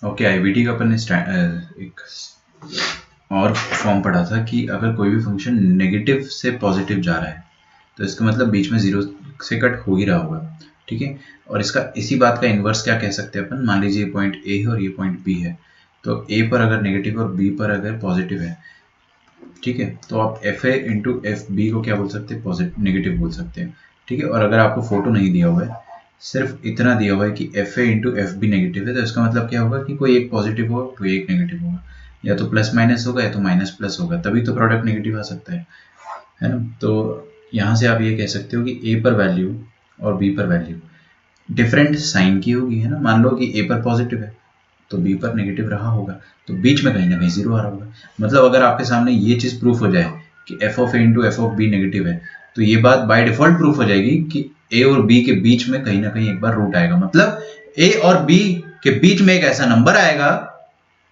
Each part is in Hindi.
ओके, आईवीटी का अपन ने एक और फॉर्म पढ़ा था कि अगर कोई भी फंक्शन नेगेटिव से पॉजिटिव जा रहा है तो इसका मतलब बीच में जीरो से कट हो ही रहा होगा, ठीक है। और इसका इसी बात का इन्वर्स क्या कह सकते हैं अपन, मान लीजिए ये पॉइंट ए है और ये पॉइंट बी है, तो ए पर अगर नेगेटिव और बी पर अगर पॉजिटिव है, ठीक है, तो आप F A into F B को क्या बोल सकते हैं, पॉजिटिव नेगेटिव बोल सकते हैं, ठीक है। और अगर आपको फोटो नहीं दिया हुआ है, सिर्फ इतना दिया हुआ है कि F A into F B negative है, तो इसका मतलब क्या होगा कि कोई एक पॉजिटिव होगा कोई एक नेगेटिव होगा, या तो प्लस माइनस होगा या तो माइनस प्लस होगा, तभी तो प्रोडक्ट नेगेटिव आ सकता है ना। तो यहाँ से आप ये कह सकते हो कि ए पर वैल्यू और बी पर वैल्यू डिफरेंट साइन की होगी, है ना। मान लो कि ए पर पॉजिटिव है तो बी पर नेगेटिव रहा होगा, तो बीच में कहीं ना कहीं जीरो आ रहा होगा। मतलब अगर आपके सामने ये चीज़ प्रूफ हो जाए कि F of A into F of B negative है, तो ये बात बाय डिफॉल्ट प्रूफ हो जाएगी कि ए और बी के बीच में कहीं ना कहीं एक बार रूट आएगा। मतलब ए और बी के बीच में एक ऐसा नंबर आएगा,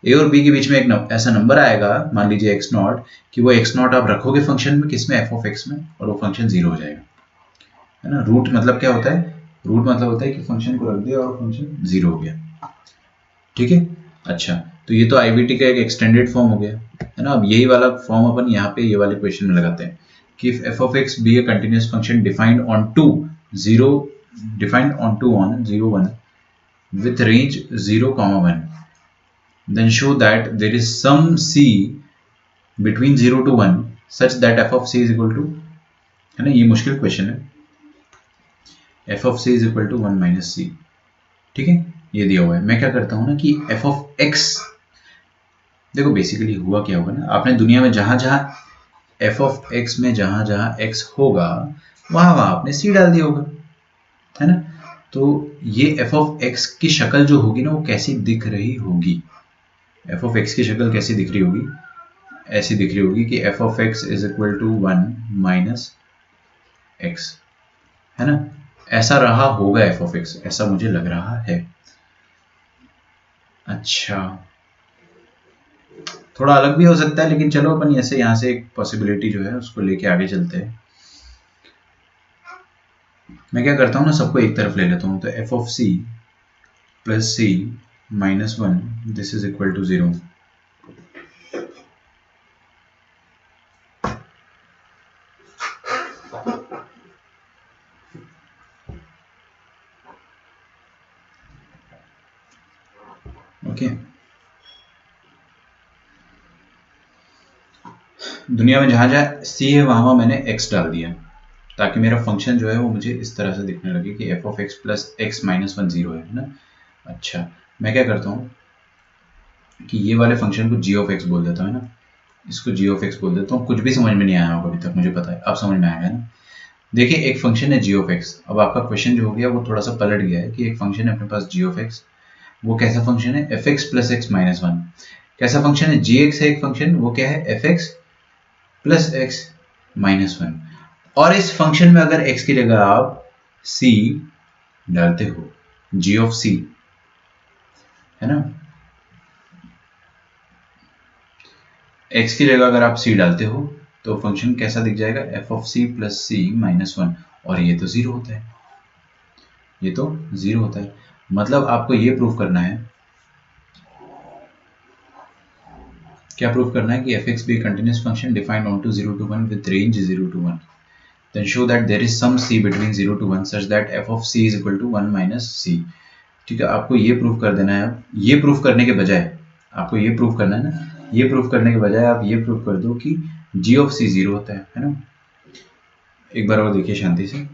ए और बी के बीच में एक ऐसा नंबर आएगा, मान लीजिए एक्स नॉट, कि वो एक्स नॉट आप रखोगे फंक्शन में, किसमें, एफ ऑफ एक्स में, और वो फंक्शन जीरो हो जाएगा, है ना। रूट मतलब क्या होता है, रूट मतलब होता है कि फंक्शन को रख दिया और फंक्शन जीरो हो गया, ठीक है। अच्छा, तो ये तो आईवीटी का एक एक्सटेंडेड फॉर्म हो गया, है ना। अब यही वाला फॉर्म अपन यहाँ पे ये वाले क्वेश्चन में लगाते हैं कि if F of X be a continuous function defined on to zero, defined on to on 0 1 with range 0 1, then show that there is some c between 0 to 1 such that f of c is equal to, है ना, ये मुश्किल क्वेश्चन है, f of c is equal to 1 minus c, ठीक है। ये दिया हुआ है, मैं क्या करता हूँ ना कि f of x, देखो बेसिकली हुआ क्या होगा ना, आपने दुनिया में जहां जहां f of x में जहां जहां x होगा वहां वहां आपने c डाल दिया होगा, है ना। तो ये f of x की शक्ल जो होगी ना वो कैसी दिख रही होगी, f of x की शक्ल कैसी दिख रही होगी, ऐसी दिख रही होगी कि f of x is equal to 1 minus x, है ना। ऐसा रहा होगा f of x, ऐसा मुझे लग रहा है। अच्छा, थोड़ा अलग भी हो सकता है, लेकिन चलो अपन ऐसे यहाँ से एक पॉसिबिलिटी जो है उसको लेके आगे चलते हैं। मैं क्या करता हूँ ना, सबको एक तरफ ले लेता हूँ, तो f of c plus c minus 1 this is equal to 0। Okay, दुनिया में जहां जहां c है वहां वहां मैंने x डाल दिया, ताकि मेरा फंक्शन जो है वो मुझे इस तरह से दिखने लगे कि f of x plus x minus 1 0 है ना। अच्छा, मैं क्या करता हूँ कि ये वाले फंक्शन को g ऑफ x बोल देता हूँ, है ना, इसको g ऑफ x बोल देता हूँ। कुछ भी समझ में नहीं आया होगा अभी तक, मुझे पता है, अब समझ में आएगा ना। देखिए, एक फंक्शन है g ऑफ x, अब आपका क्वेश्चन जो हो गया वो थोड़ा सा पलट गया है कि एक फंक्शन है अपने पास g ऑफ x, वो कैसा फंक्शन है, F x plus x minus 1। कैसा फंक्शन है, जी एक्स है एक फंक्शन, वो क्या है, F x plus x minus 1। और इस फंक्शन में अगर x की जगह आप c डालते हो, g ऑफ c, है ना, x की जगह अगर आप c डालते हो तो फंक्शन कैसा दिख जाएगा, f of c plus c minus 1, और ये तो जीरो होता है, ये तो जीरो होता है। मतलब आपको ये प्रूव करना है, क्या प्रूव करना है कि F X be continuous function defined on to 0 to 1 with range 0 to 1, then show that there is some c between 0 to 1 such that f of c is equal to 1 minus c। ठीक है, आपको ये प्रूव कर देना है। ये प्रूव करने के बजाय आपको ये प्रूव करना है ना, ये प्रूव करने के बजाय आप ये प्रूव कर दो कि g ऑफ c जीरो होता है ना। एक बार और देखिए शांति से,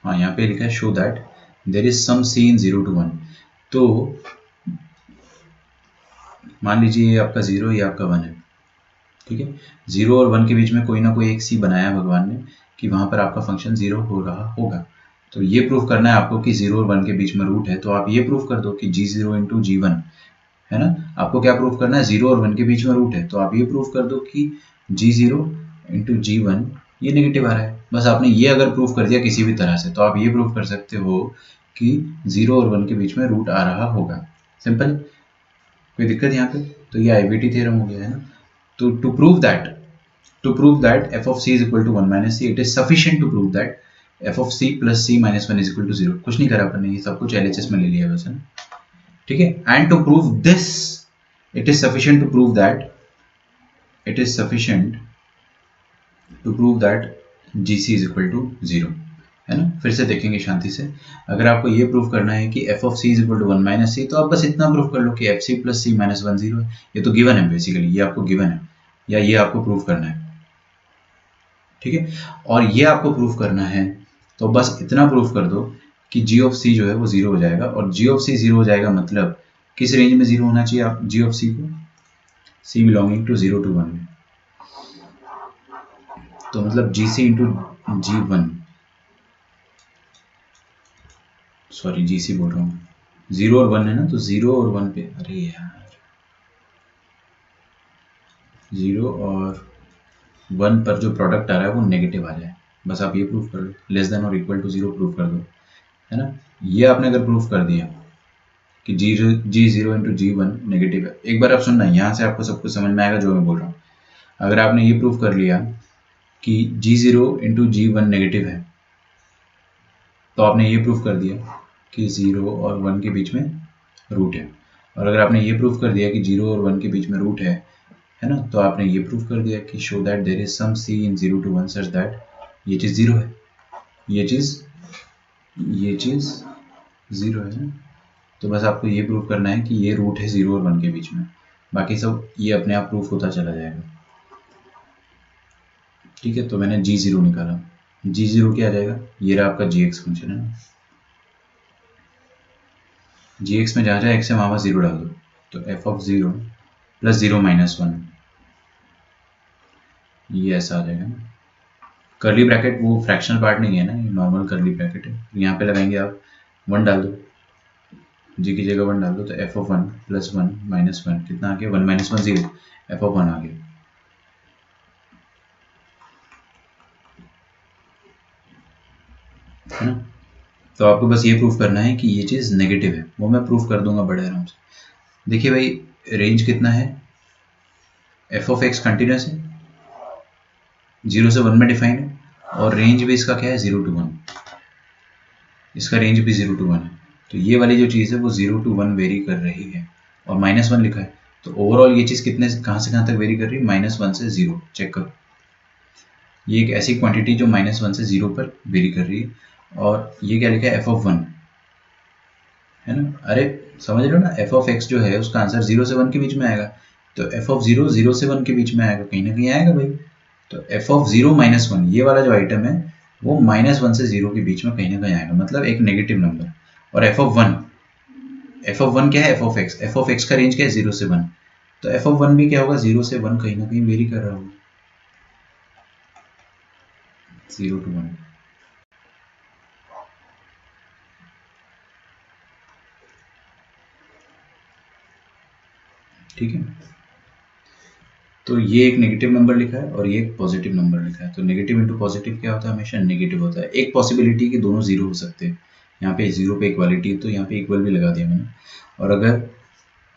हाँ, यहाँ पे लिखा है show that there is some c in 0 to 1। तो मान लीजिए ये आपका 0, ये आपका 1 है, ठीक है। 0 और 1 के बीच में कोई ना कोई एक सी बनाया भगवान ने कि वहां पर आपका फंक्शन 0 हो रहा होगा। तो ये प्रूफ करना है आपको कि 0 और 1 के बीच में रूट है, तो आप ये प्रूफ कर दो कि g0 इंटू g1, है ना। आपको क्या प्रूफ करना है, 0 और 1 के बीच में रूट है, तो आप ये प्रूफ कर दो कि g0 इंटू g1 ये नेगेटिव आ रहा है। बस आपने ये अगर प्रूफ कर दिया किसी भी तरह से, तो आप ये प्रूफ कर सकते हो कि 0 और 1 के बीच में रूट आ रहा होगा। सिंपल, कोई दिक्कत यहाँ पे। तो ये आईवीटी थ्योरम हो गया, है ना। तो to to prove that f of c is equal to 1 minus c, it is sufficient to prove that f of c plus c minus 1 is equal to 0. कुछ नहीं करा अपन ने, ये सब कुछ LHS में ले लिया बस है ना, ठीक है. And to prove this, it is sufficient to prove that GC is equal to 0, है ना. फिर से देखेंगे शांति से. अगर आपको ये प्रूव करना है कि f of c is equal to 1 minus c, तो आप बस इतना प्रूव कर लो कि f c plus c minus 1 0 है. ये तो गिवन है बेसिकली, ये आपको गिवन है, या ये आपको प्रूव करना है, ठीक है. और ये आपको प्रूव करना है तो बस इतना प्रूव कर दो कि g of c जो है वो 0 हो जाएगा. और g of c 0 हो जाएगा मतलब किस रेंज में 0 होना चाहिए आप g of c को, c बिलोंगिंग टू 0 to 1 में. तो मतलब gc into g1, sorry gc बोल रहा हूँ, 0 और 1 है ना, तो 0 और 1 पे, अरे यार 0 और 1 पर जो प्रोडक्ट आ रहा है वो नेगेटिव आ जाए, बस आप ये प्रूफ कर लो. लेस देन और इक्वल टू 0 प्रूफ कर दो, है ना. ये आपने अगर प्रूफ कर दिया कि g0 इंटू g1 नेगेटिव है. एक बार आप सुनना, यहाँ से आपको सब कुछ समझ में आएगा जो मैं बोल रहा हूँ. अगर आपने ये प्रूफ कर लिया कि g0 इंटू g1 नेगेटिव है, तो आपने ये प्रूफ कर दिया कि 0 और 1 के बीच में रूट है. और अगर आपने ये प्रूफ कर दिया कि 0 और 1 के बीच में रूट है ना, तो आपने ये प्रूफ कर दिया कि show that there is some c in 0 to 1 such that ये चीज़ 0 है, ये चीज़ 0 है ना. तो बस आपको ये प्रूफ करना है कि ये रूट है 0 और 1 के बीच में, बाकी सब ये अपने आप प्रूफ होता चला जाएगा, ठीक है. तो मैंने g0 निकाला, g0 क्या आ जाएगा, ये रहा आपका gx फंक्शन है ना. gx में जहाँ जहाँ x है वहाँ वहाँ 0 डाल दो, तो f of 0 प्लस 0 माइनस 1, ये ऐसा आ जाएगा ना. कर्ली ब्रैकेट वो फ्रैक्शनल पार्ट नहीं है ना, ये नॉर्मल कर्ली ब्रैकेट है. यहाँ पे लगाएंगे आप 1 डाल दो, जी की जगह 1 डाल दो, तो f of 1 प्लस 1 माइनस 1 कितना आ गया, 1 माइनस 1 0, f of 1 आ गया, है ना. तो आपको बस ये प्रूफ करना है कि ये चीज़ नेगेटिव है, वो मैं प्रूफ कर दूंगा बड़े आराम से. देखिए भाई, रेंज कितना है, f of x कंटिन्यूस है, 0 से 1 में डिफाइन है, और रेंज भी इसका क्या है 0 to 1, इसका रेंज भी 0 to 1 है. तो ये वाली जो चीज़ है वो 0 to 1 वेरी कर रही है, और माइनस 1 लिखा है, तो ओवरऑल ये चीज़ कितने कहाँ से कहाँ तक वेरी कर रही है, -1 से 0. चेक करो, ये एक ऐसी क्वांटिटी जो -1 से 0 पर वेरी कर रही है. और ये क्या लिखा है, f of 1 है ना. अरे समझ लो ना, f of x जो है उसका आंसर 0 से 1 के बीच में आएगा, तो f of 0 0 से 1 के बीच में आएगा, कहीं ना कहीं आएगा भाई. तो f of 0 माइनस 1, ये वाला जो आइटम है वो -1 से 0 के बीच में कहीं ना कहीं आएगा, मतलब एक नेगेटिव नंबर. और f of 1 क्या है, f of x का रेंज क्या है 0 से 1, तो f of 1 भी क्या होगा 0 से 1 कहीं ना कहीं वेरी कर रहा होगा, 0 to 1. ठीक है. तो ये एक नेगेटिव नंबर लिखा है और ये एक पॉजिटिव नंबर लिखा है. तो नेगेटिव इंटू पॉजिटिव क्या होता है, हमेशा नेगेटिव होता है. एक पॉसिबिलिटी कि दोनों 0 हो सकते हैं, यहाँ पे 0 पे इक्वालिटी है तो यहाँ पे इक्वल भी लगा दिया मैंने. और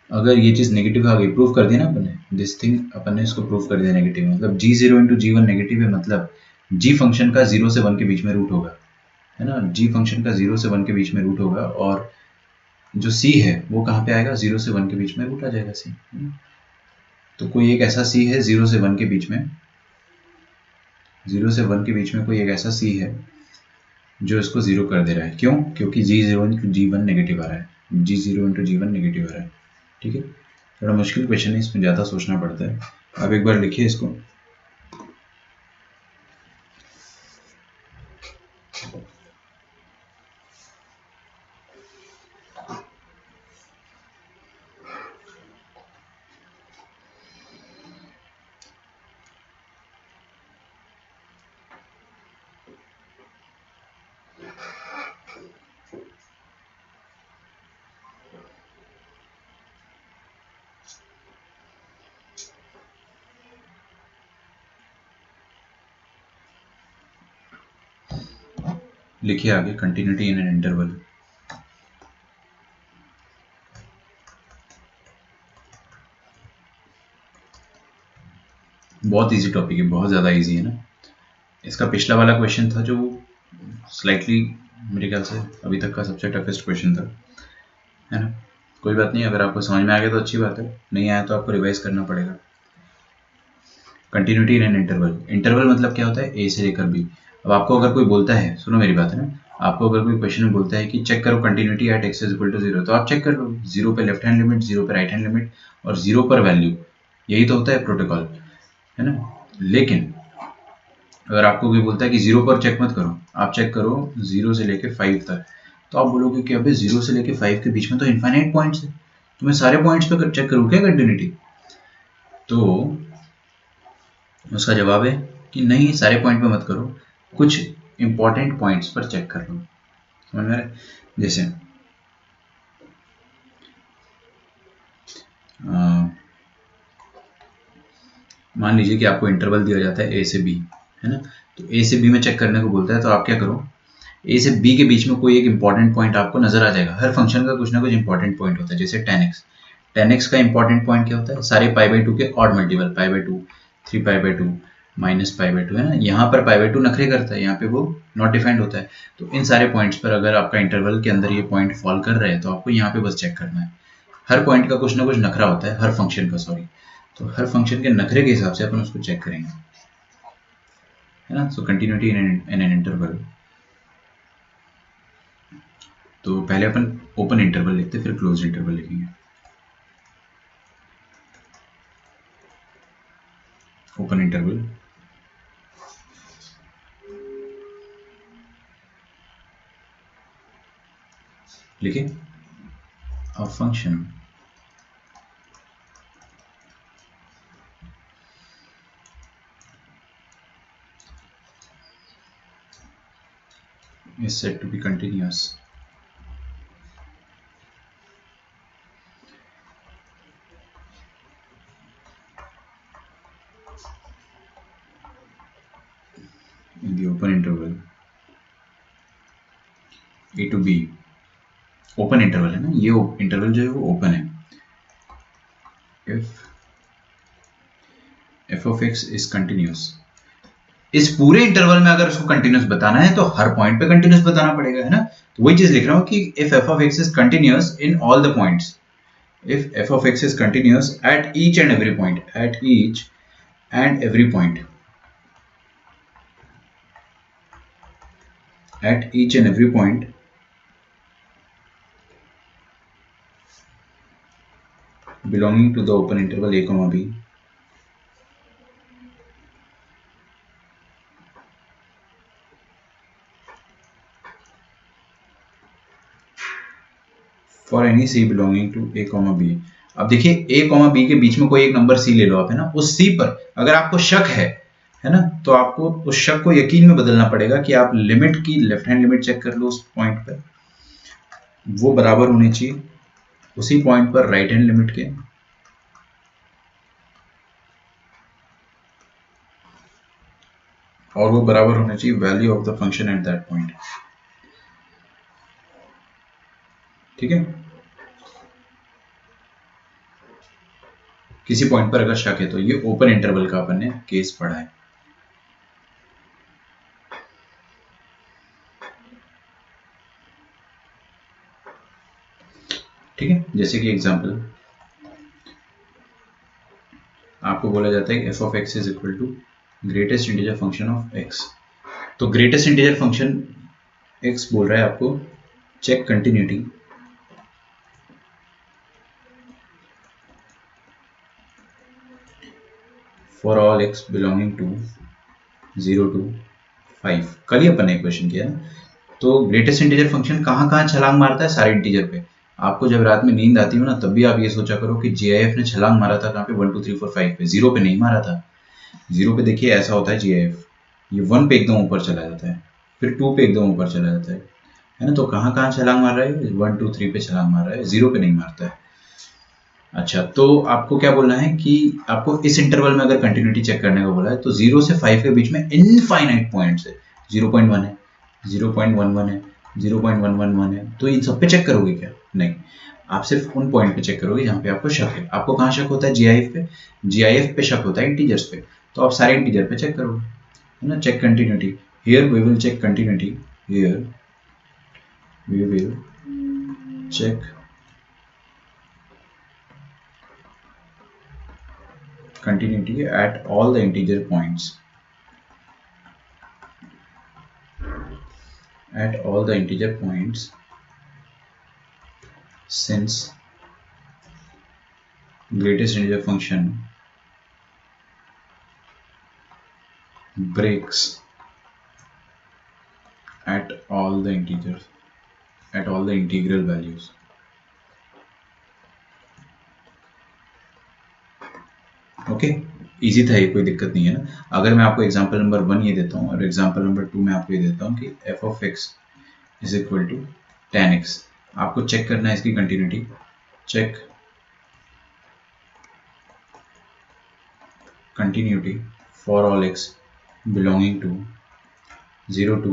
अगर ये चीज़ नेगेटिव आ गई, प्रूफ कर दिया ना अपन ने, दिस थिंग अपन ने इसको प्रूफ कर दिया नेगेटिव, मतलब g0 इंटू g1 नेगेटिव है, मतलब g फंक्शन का 0 से 1 के बीच में रूट होगा, है ना. g फंक्शन का 0 से 1 के बीच में रूट होगा, और जो c है वो कहाँ पे आएगा, 0 से 1 के बीच में रूट आ जाएगा c. तो कोई एक ऐसा c है 0 से 1 के बीच में, 0 से 1 के बीच में कोई एक ऐसा c है जो इसको 0 कर दे रहा है. क्यों, क्योंकि g0 इंटू g1 नेगेटिव आ रहा है, g0 इंटू g1 नेगेटिव आ रहा है. ठीक है, थोड़ा मुश्किल क्वेश्चन है, इसमें ज़्यादा सोचना पड़ता है. अब एक बार लिखिए इसको. लिखिए आगे, कंटिन्यूटी इन एन इंटरवल. बहुत इजी टॉपिक है, बहुत ज़्यादा इजी है ना। इसका पिछला वाला क्वेश्चन था जो स्लाइटली मेरे ख्याल से अभी तक का सबसे टफेस्ट क्वेश्चन था, है ना। कोई बात नहीं, अगर आपको समझ में आ गया तो अच्छी बात है, नहीं आया तो आपको रिवाइज करना पड़ेगा। Continuity in an interval, interval मतलब क्या होता है, ए से लेकर बी। अब आपको अगर कोई बोलता है, सुनो मेरी बात है ना, आपको अगर कोई क्वेश्चन में बोलता है कि चेक करो continuity at X is equal to 0, तो आप चेक कर लो, 0 पे लेफ्ट हैंड लिमिट, 0 पे राइट हैंड लिमिट और 0 पर वैल्यू, यही तो होता है प्रोटोकॉल, है ना। लेकिन अगर आपको कोई बोलता है कि 0 पर चेक मत करो, आप चेक करो 0 से लेकर 5 तक, तो आप बोलोगे कि अबे 0 से लेकर 5 के बीच में तो इनफाइनाइट पॉइंट्स है, तो मैं सारे पॉइंट्स पे चेक करूँ क्या कंटिन्यूटी? तो उसका जवाब है कि नहीं, सारे पॉइंट पे मत करो, कुछ इंपॉर्टेंट पॉइंट्स पर चेक कर लो। समझ में आ रहा है? जैसे मान लीजिए कि आपको इंटरवल दिया जाता है ए से बी, है ना, तो ए से बी में चेक करने को बोलता है, तो आप क्या करो, ए से बी के बीच में कोई एक इंपॉर्टेंट पॉइंट आपको नजर आ जाएगा। हर फंक्शन का कुछ ना कुछ इंपॉर्टेंट पॉइंट होता है, जैसे 10x, 10x का इंपॉर्टेंट पॉइंट क्या होता है, सारे π/2 के ऑड मल्टीपल, π/2, 3π/2, -π/2, है ना। यहाँ पर π/2 नखरे करता है, यहाँ पे वो नॉट डिफाइंड होता है। तो इन सारे पॉइंट्स पर अगर आपका इंटरवल के अंदर ये पॉइंट फॉल कर रहे हैं, तो आपको यहाँ पे बस चेक करना है। हर पॉइंट का कुछ ना कुछ नखरा होता है, हर फंक्शन का, सॉरी, तो हर फंक्शन के नखरे के हिसाब से अपन उसको चेक करेंगे, है ना। सो कंटिन्यूटी इन एन इंटरवल, तो पहले अपन ओपन इंटरवल लिखते, फिर क्लोज इंटरवल लिखेंगे। ओपन इंटरवल, लिखे, a function is said to be continuous in the open interval a to b। Open interval है ना, ये इंटरवल जो है वो ओपन है। f of x is continuous, इस पूरे इंटरवल में अगर उसको कंटिन्यूस बताना है तो हर पॉइंट पे कंटिन्यूस बताना पड़ेगा, है ना। तो वही चीज लिख रहा हूं कि if f of x is continuous in all the points, if f of x is continuous at each and every point, at each and every point, at each and every point belonging to the open interval a comma b, for any c belonging to a comma b। अब देखिए a comma b के बीच में कोई एक नंबर c ले लो आप, है ना। उस c पर अगर आपको शक है ना, तो आपको उस शक को यकीन में बदलना पड़ेगा कि आप लिमिट की लेफ्ट हैंड लिमिट चेक कर लो उस पॉइंट पर, वो बराबर होनी चाहिए उसी पॉइंट पर राइट हैंड लिमिट के, और वो बराबर होना चाहिए value of the function at that point. ठीक है, किसी पॉइंट पर अगर शक है, तो ये ओपन इंटरवल का अपन ने केस पढ़ा है। ठीक है, जैसे कि एग्जांपल आपको बोला जाता है कि f of x is equal to greatest integer function of x, तो ग्रेटेस्ट इंटीजर फंक्शन x बोल रहा है आपको check continuity for all x belonging to 0 to 5। कल ही अपन ने क्वेश्चन किया ना, तो ग्रेटेस्ट इंटीजर फंक्शन कहाँ कहाँ छलांग मारता है, सारे इंटीजर पे। आपको जब रात में नींद आती हो ना, तब भी आप ये सोचा करो कि GIF ने छलांग मारा था कहाँ पे, 1 2 3 4 5 पे, 0 पे नहीं मारा था। 0 पे देखिए ऐसा होता है GIF, ये 1 पे एकदम ऊपर चला जाता है, फिर 2 पे एकदम ऊपर चला जाता है ना। तो कहाँ कहाँ छलांग मार रहा है, 1 2 3 पे छलांग मार रहा है, 0 पे नहीं मारता है। अच्छा, तो आपको क्या बोलना है कि आपको इस इंटरवल में अगर कंटिन्यूटी चेक करने को बोला है, तो 0 से 5 के बीच में इनफाइनाइट पॉइंट्स है, 0.1 है, 0.11 है, 0.111 है, तो इन सब पे चेक करोगे क्या? नहीं, आप सिर्फ उन पॉइंट पे चेक करोगे जहां पे आपको शक है। आपको कहाँ शक होता है? GIF पे। GIF पे शक होता है इंटीजर्स पे। तो आप सारे इंटीजर पे चेक करोगे, है ना। Check continuity, here we will check continuity, here we will check continuity at all the integer points, at all the integer points since greatest integer function breaks at all the integers, at all the integral values. Okay, easy था ये, कोई दिक्कत नहीं है ना। अगर मैं आपको एग्जांपल नंबर 1 ये देता हूँ और एग्जांपल नंबर 2 मैं आपको ये देता हूँ कि f of x is equal to tan x, आपको चेक करना है इसकी continuity. Check continuity for all x belonging to 0 to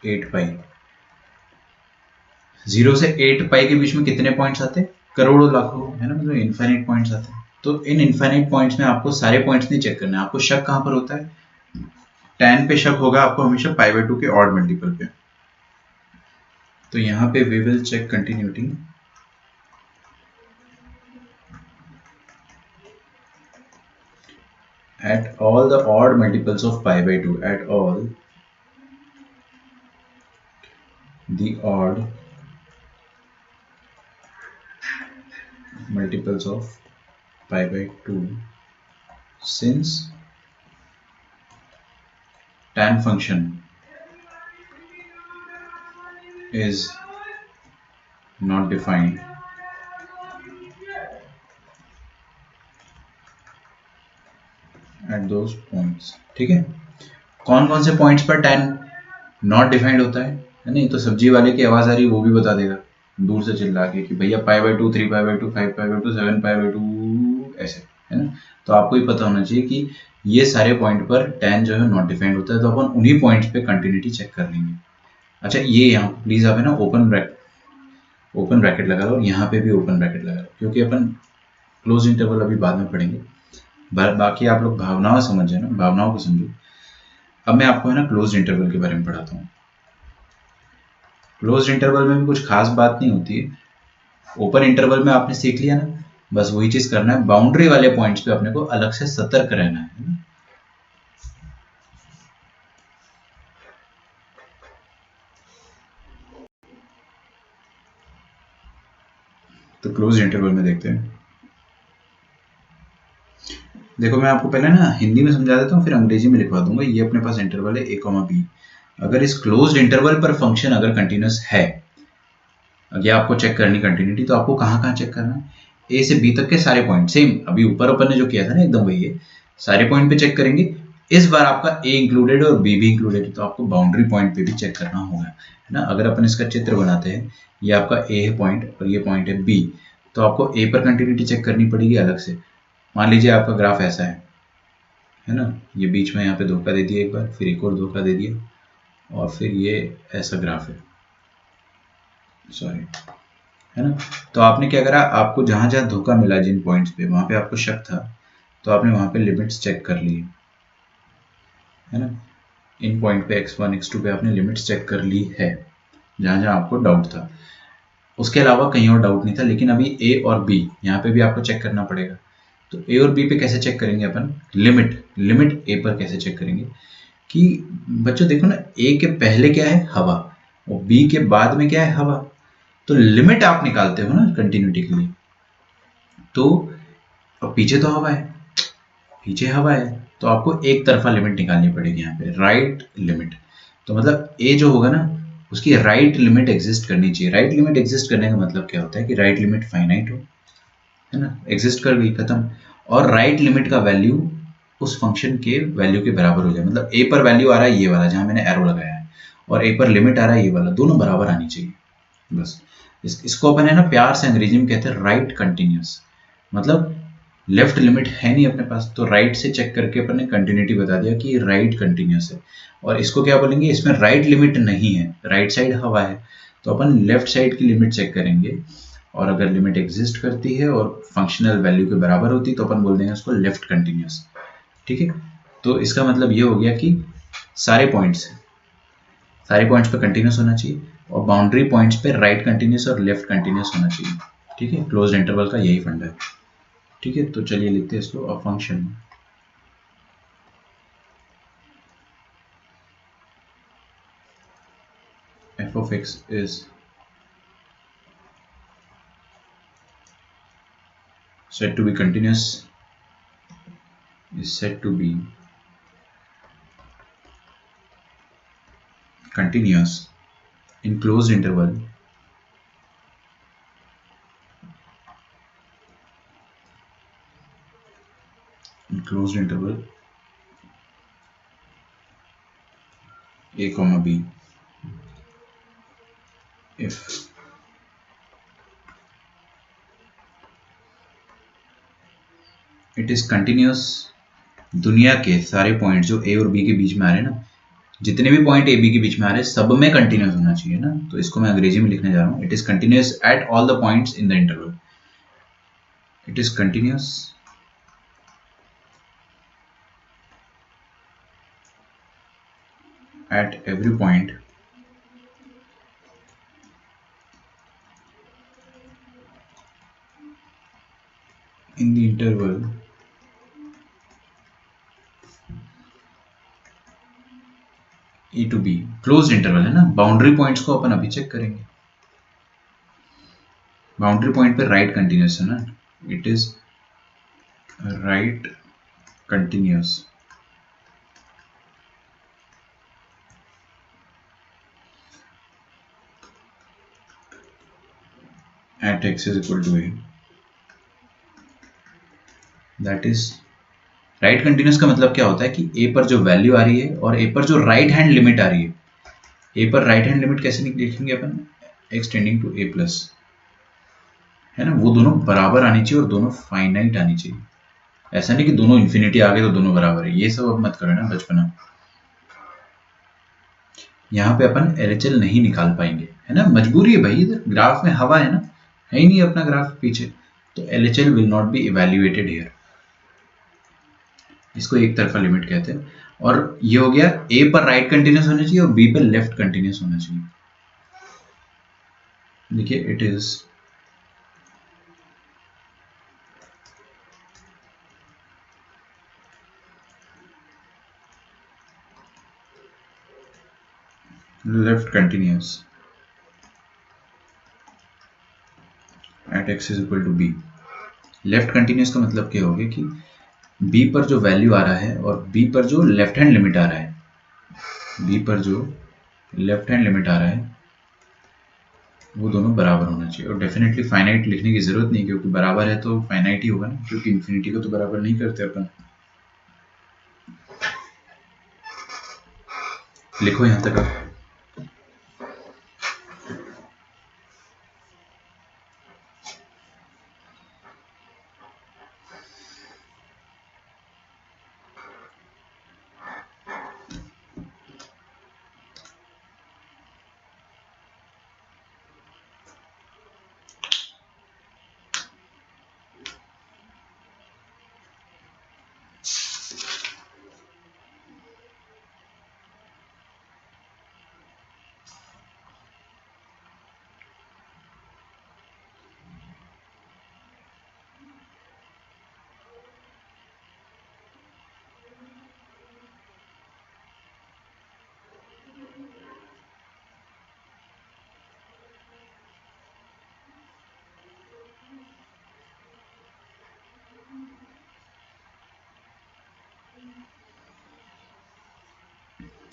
8 pi. 0 से 8 पाई के बीच में कितने पॉइंट्स आते हैं? करोड़ों लाखों, है ना, मतलब इनफाइनाइट पॉइंट्स आते हैं। तो इन इनफाइनाइट पॉइंट्स में आपको सारे पॉइंट्स नहीं चेक करना है, आपको शक कहाँ पर होता है? tan पे शक होगा आपको हमेशा π/2 के ऑड मल्टीपल पे। तो यहाँ पे we will check continuity at all the odd multiples of π/2, at all the odd multiples of π/2 since tan function is not defined at those points। ठीक है, कौन कौन से पॉइंट्स पर tan नॉट डिफाइंड होता है नहीं? तो सब्जी वाले की आवाज आ रही है, वो भी बता देगा दूर से चिल्ला के कि भैया π/2, 3π/2, 5π/2, 7π/2, ऐसे, है ना। तो आपको ही पता होना चाहिए कि ये सारे पॉइंट पर tan जो है नॉट डिफाइंड होता है, तो अपन उन्हीं पॉइंट्स पे कंटिन्यूटी चेक कर लेंगे। अच्छा, ये यहाँ प्लीज आप है ना ओपन ब्रैकेट लगा लो और यहाँ पे भी ओपन ब्रैकेट लगा लो, क्योंकि अपन क्लोज इंटरवल अभी बाद में पढ़ेंगे। बाकी आप लोग भावनाओं समझे ना, भावनाओं को समझो। अब मैं आपको है ना क्लोज इंटरवल के बारे में पढ़ाता हूँ। क्लोज इंटरवल में भी कुछ खास बात नहीं होती है। ओपन इंटरवल में आपने सीख लिया ना, बस वही चीज करना है। बाउंड्री वाले पॉइंट्स पे अपने को अलग से सतर्क रहना है ना। तो क्लोज इंटरवल में देखते हैं। देखो, मैं आपको पहले ना हिंदी में समझा देता हूँ, फिर अंग्रेजी में लिखवा दूंगा। ये अपने पास इंटरवल है a, b। अगर इस क्लोज्ड इंटरवल पर फंक्शन अगर कंटिन्यूस है, अगर आपको चेक करनी कंटिन्यूटी, तो आपको कहाँ कहाँ चेक करना है? ए से बी तक के सारे पॉइंट, सेम अभी ऊपर अपन ने जो किया था ना, एकदम वही है। सारे पॉइंट पे चेक करेंगे। इस बार आपका ए इंक्लूडेड और बी भी इंक्लूडेड है, तो आपको बाउंड्री पॉइंट पे भी चेक करना होगा, है ना। अगर अपन इसका चित्र बनाते हैं, ये आपका ए है पॉइंट और ये पॉइंट है बी, तो आपको ए पर कंटिन्यूटी चेक करनी पड़ेगी अलग से। मान लीजिए आपका ग्राफ ऐसा है ना, ये बीच में यहाँ पे धोखा दे दिया एक बार, फिर एक और धोखा दे दिया, और फिर ये ऐसा ग्राफ है, सॉरी, है ना। तो आपने क्या करा, आपको जहां जहां धोखा मिला जिन पॉइंट्स पे, वहां पे आपको शक था, तो आपने वहां पे लिमिट्स चेक कर ली, है ना। इन पॉइंट पे x1 x2 पे आपने लिमिट्स चेक कर ली है, जहां जहां आपको डाउट था। उसके अलावा कहीं और डाउट नहीं था, लेकिन अभी a और b यहाँ पे भी आपको चेक करना पड़ेगा। तो a और b पे कैसे चेक करेंगे अपन? लिमिट a पर कैसे चेक करेंगे कि बच्चों देखो ना, a के पहले क्या है? हवा, और b के बाद में क्या है? हवा। तो लिमिट आप निकालते हो ना कंटिन्यूटी के लिए, तो अब पीछे तो हवा है, पीछे हवा है, तो आपको एक तरफा लिमिट निकालनी पड़ेगी यहाँ पे, राइट लिमिट। तो मतलब ए जो होगा ना, उसकी राइट लिमिट एग्जिस्ट करनी चाहिए। राइट लिमिट एग्जिस्ट करने का मतलब क्या होता है कि राइट लिमिट फाइनाइट हो, है ना, एग्जिस्ट कर गई, खत्म। और राइट लिमिट का वैल्यू उस फंक्शन के वैल्यू के बराबर हो जाए। मतलब ए पर वैल्यू आ रहा है ये वाला जहां मैंने एरो लगाया है, और ए पर लिमिट आ रहा है ये वाला, दोनों बराबर आनी चाहिए बस। इसको अपन है ना प्यार से अंग्रेजी में कहते हैं राइट कंटिन्यूस। मतलब लेफ्ट लिमिट है नहीं अपने पास, तो राइट से चेक करके अपन ने कंटिन्यूटी बता दिया कि राइट कंटिन्यूस है। और इसको क्या बोलेंगे? इसमें राइट लिमिट नहीं है, राइट साइड हवा है, तो अपन लेफ्ट साइड की लिमिट चेक करेंगे, और अगर लिमिट एग्जिस्ट करती है और फंक्शनल वैल्यू के बराबर होती है, तो अपन बोल देंगे उसको लेफ्ट कंटिन्यूस। ठीक है, तो इसका मतलब ये हो गया कि सारे पॉइंट्स पे कंटिन्यूस होना चाहिए और बाउंड्री पॉइंट्स पे राइट कंटिन्यूस और लेफ्ट कंटिन्यूस होना चाहिए। ठीक है, क्लोज्ड इंटरवल का यही फंडा है। ठीक है, तो चलिए लिखते हैं इसको। A function f of x is said to be continuous, is said to be continuous in closed interval a comma b if it is continuous। दुनिया के सारे पॉइंट जो a और b के बीच में आ रहे हैं ना, जितने भी पॉइंट ए बी के बीच में आ रहे हैं सब में कंटिन्यूस होना चाहिए ना, तो इसको मैं अंग्रेजी में लिखने जा रहा हूँ। It is continuous at all the points in the interval. It is continuous at every point in the interval A to B. Close interval है ना, बाउंड्री पॉइंट्स को अपन अभी चेक करेंगे। बाउंड्री पॉइंट पे राइट कंटिन्यूस है ना, it is right continuous at x is equal to a। That is right continuous का मतलब क्या होता है कि ए पर जो वैल्यू आ रही है और ए पर जो राइट हैंड लिमिट आ रही है, ए पर राइट हैंड लिमिट कैसे लिखेंगे अपन, x tending to a plus, है ना, वो दोनों बराबर आनी चाहिए और दोनों फाइनाइट आनी चाहिए। ऐसा नहीं कि दोनों इन्फिनिटी आ गए तो दोनों बराबर है, ये सब अब मत करो ना बचपना। यहाँ पे अपन एलएचएल नहीं निकाल पाएंगे, है ना, मजबूरी है भाई, इधर ग्राफ में हवा है ना, है ही नहीं अपना ग्राफ पीछे, तो LHL will not be evaluated here. इसको एक तरफा लिमिट कहते हैं। और ये हो गया, ए पर राइट कंटिन्यूस होना चाहिए और बी पर लेफ्ट कंटिन्यूस होना चाहिए। देखिए it is left continuous at X is equal to B. Left continuous का मतलब क्या हो गया कि बी पर जो वैल्यू आ रहा है और बी पर जो लेफ्ट हैंड लिमिट आ रहा है, बी पर जो लेफ्ट हैंड लिमिट आ रहा है वो दोनों बराबर होना चाहिए। और डेफिनेटली फाइनाइट लिखने की जरूरत नहीं, क्योंकि बराबर है तो फाइनाइट ही होगा ना, क्योंकि इन्फिनिटी को तो बराबर नहीं करते अपन। लिखो यहां तक आप।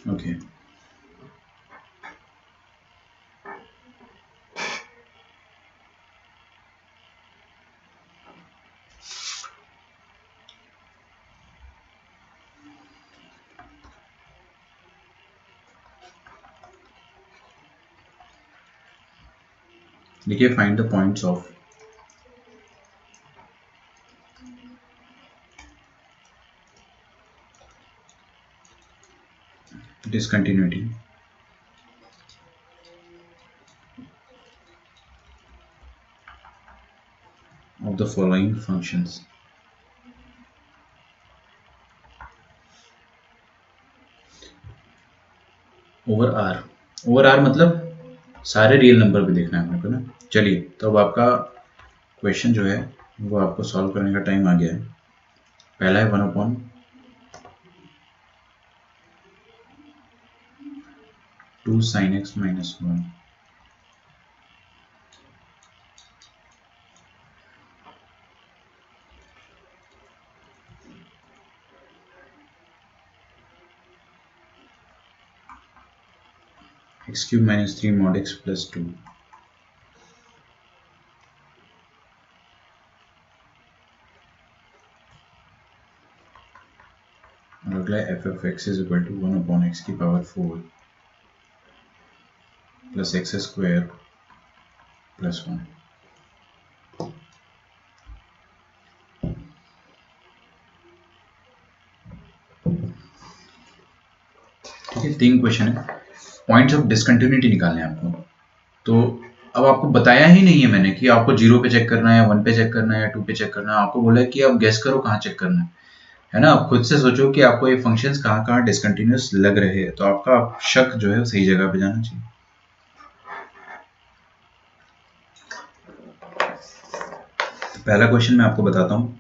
ओके देखिए, find the points of discontinuity of the following functions। Over R मतलब सारे रियल नंबर पे देखना है अपने को ना। चलिए तो अब आपका क्वेश्चन जो है वो आपको सॉल्व करने का टाइम आ गया है। पहला है 1/2 sin x minus 1 x cube minus 3 mod x plus 2। और अगला है f of x is equal to 1 upon x की power 4 plus x square plus 1। ठीक है, 3 क्वेश्चन है। पॉइंट्स ऑफ डिसकंटिन्यूटी निकालने हैं आपको। तो अब आपको बताया ही नहीं है मैंने कि आपको 0 पे चेक करना है, 1 पे चेक करना है या 2 पे चेक करना है। आपको बोला है कि आप गेस करो कहाँ चेक करना है ना। आप खुद से सोचो कि आपको ये फंक्शंस कहाँ कहाँ डिसकंटिन्यूअस लग रहे हैं, तो आपका शक जो है वो सही जगह पे जाना चाहिए। तो पहला क्वेश्चन मैं आपको बताता हूँ,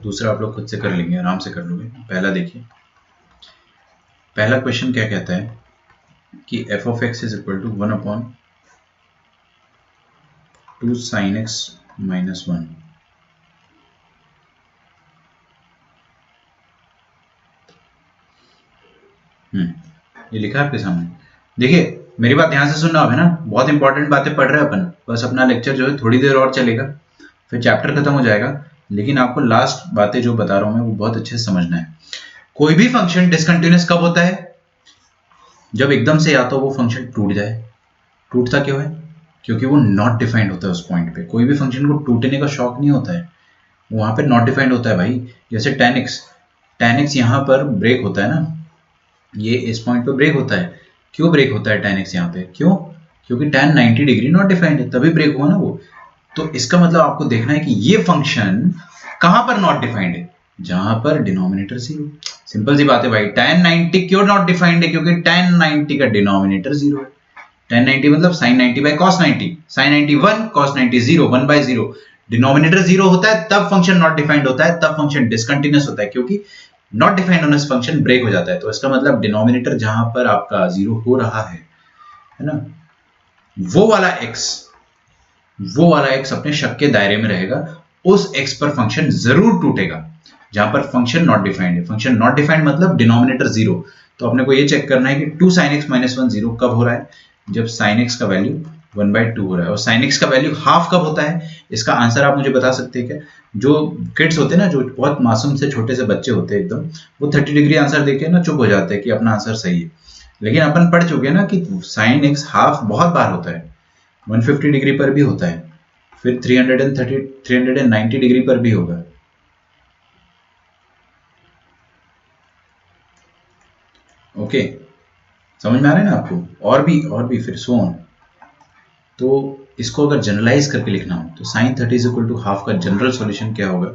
दूसरा आप लोग खुद से कर लेंगे, आराम से कर लोगे। पहला देखिए, पहला क्वेश्चन क्या कहता है कि f of x is equal to 1 upon 2 sin x minus 1। ये लिखा है आपके सामने। देखिए मेरी बात ध्यान से सुनना अब, है ना। बहुत इंपॉर्टेंट बातें पढ़ रहे हैं अपन। बस अपना लेक्चर जो है थोड़ी देर और चलेगा, फिर चैप्टर खत्म हो जाएगा। लेकिन आपको लास्ट बातें जो बता रहा हूं मैं वो बहुत अच्छे से समझना है। कोई भी फंक्शन डिसकंटिन्यूअस कब होता है? जब एकदम से या तो वो फंक्शन टूट जाए। टूटता क्यों है? क्योंकि वो नॉट डिफाइंड होता है उस पॉइंट पे। कोई भी फंक्शन को टूटने का शौक नहीं होता है, वहां पे नॉट डिफाइंड होता है भाई। जैसे tan x यहाँ पर ब्रेक होता है ना, ये इस पॉइंट पे ब्रेक होता है। क्यों ब्रेक होता है tan x यहाँ पे? क्यों? क्योंकि tan 90 डिग्री नॉट डिफाइंड है, तभी ब्रेक हुआ ना वो। तो इसका मतलब आपको देखना है कि ये फंक्शन कहां पर नॉट डिफाइंड है? जहां पर डिनोमिनेटर 0। सिंपल सी बात है भाई। tan 90 क्यों नॉट डिफाइंड है? क्योंकि tan 90 का डिनोमिनेटर 0 है। tan 90 मतलब sin 90 by cos 90, sin 90 1, cos 90 0, 1/0। Denominator 0 होता है तब फंक्शन नॉट डिफाइंड होता है, तब फंक्शन डिसकंटिन्यूअस होता है, क्योंकि नॉट डिफाइंड होने से फंक्शन ब्रेक हो जाता है। तो इसका मतलब डिनोमिनेटर जहां पर आपका 0 हो रहा है ना, वो वाला x अपने शक के दायरे में रहेगा। उस x पर फंक्शन जरूर टूटेगा जहां पर फंक्शन नॉट डिफाइंड है। फंक्शन नॉट डिफाइंड मतलब डिनोमिनेटर 0। तो अपने को ये चेक करना है कि 2 sin x minus 1 0 कब हो रहा है? जब sin x का वैल्यू 1/2 हो रहा है। और sin x का वैल्यू हाफ कब होता है? इसका आंसर आप मुझे बता सकते हैं क्या? जो किड्स होते हैं ना, जो बहुत मासूम से छोटे से बच्चे होते हैं एकदम, वो 30 डिग्री आंसर देके ना चुप हो जाते हैं कि अपना आंसर सही है। लेकिन अपन पढ़ चुके हैं ना कि sin x हाफ बहुत बार होता है। 150 डिग्री पर भी होता है, फिर 390 डिग्री पर भी होगा। ओके, समझ में आ रहा है ना आपको? और भी फिर सो ऑन। तो इसको अगर जनरलाइज करके लिखना हो तो sin 30 is equal to half का जनरल सॉल्यूशन क्या होगा,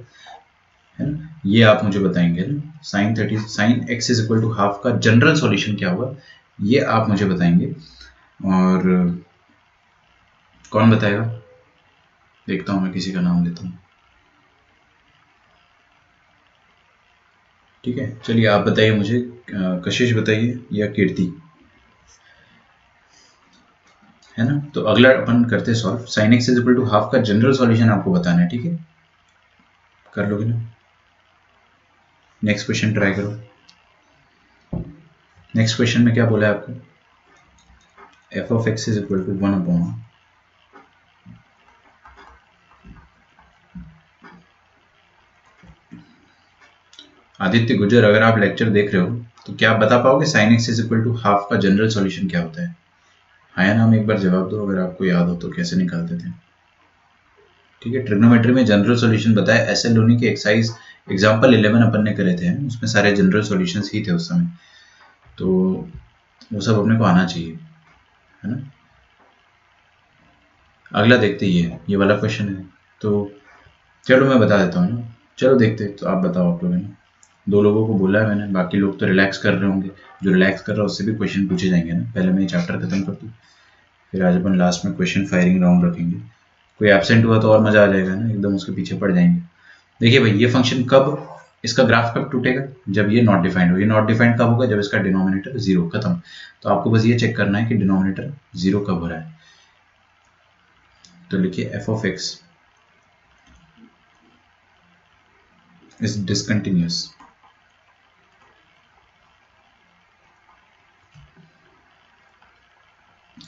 है ना? ये आप मुझे बताएंगे ना। sin x is equal to half का जनरल सॉल्यूशन क्या होगा, ये आप मुझे बताएंगे। और कौन बताएगा? देखता हूं, मैं किसी का नाम लेता हूं। ठीक है, चलिए आप बताइए मुझे। कशिश बताइए या कीर्ति, है ना। तो अगला अपन करते हैं solve. sin x is equal to half का जनरल सॉल्यूशन आपको बताना है, ठीक है? कर लोगे ना? नेक्स्ट क्वेश्चन ट्राई करो। नेक्स्ट क्वेश्चन में क्या बोला है आपको? f of x is equal to 1 upon, Aditya Gujar, अगर आप लेक्चर देख रहे हो तो क्या आप बता पाओगे sin x is equal to half का जनरल सॉल्यूशन क्या होता है? हाँ या ना में एक बार जवाब दो, अगर आपको याद हो तो कैसे निकालते थे। ठीक है, ट्रिग्नोमेट्री में जनरल सॉल्यूशन बताया। एसएल लोनी के एक्सरसाइज एग्जांपल 11 अपन ने करे थे, उसमें सारे जनरल सॉल्यूशंस ही थे उस समय। तो वो सब अपने को आना चाहिए, है ना। अगला देखते ये वाला क्वेश्चन है। तो चलो मैं बता देता हूँ ना। चलो देखते, तो आप बताओ आप लोग, है ना। 2 लोगों को बोला है मैंने, बाकी लोग तो रिलैक्स कर रहे होंगे। जो रिलैक्स कर रहा है उससे भी क्वेश्चन पूछे जाएंगे ना। पहले मैं ये चैप्टर खत्म कर दूँ, फिर आज अपन लास्ट में क्वेश्चन फायरिंग राउंड रखेंगे। कोई एब्सेंट हुआ तो और मजा आ जाएगा ना, एकदम उसके पीछे पड़ जाएंगे। देखिए भाई, ये फंक्शन कब, इसका ग्राफ कब टूटेगा, जब ये नॉट डिफाइंड हो। ये नॉट डिफाइंड कब होगा, जब इसका डिनोमिनेटर 0, खत्म। तो आपको बस ये चेक करना है कि डिनोमिनेटर 0 कब हो रहा है। तो लिखिए F of x is discontinuous.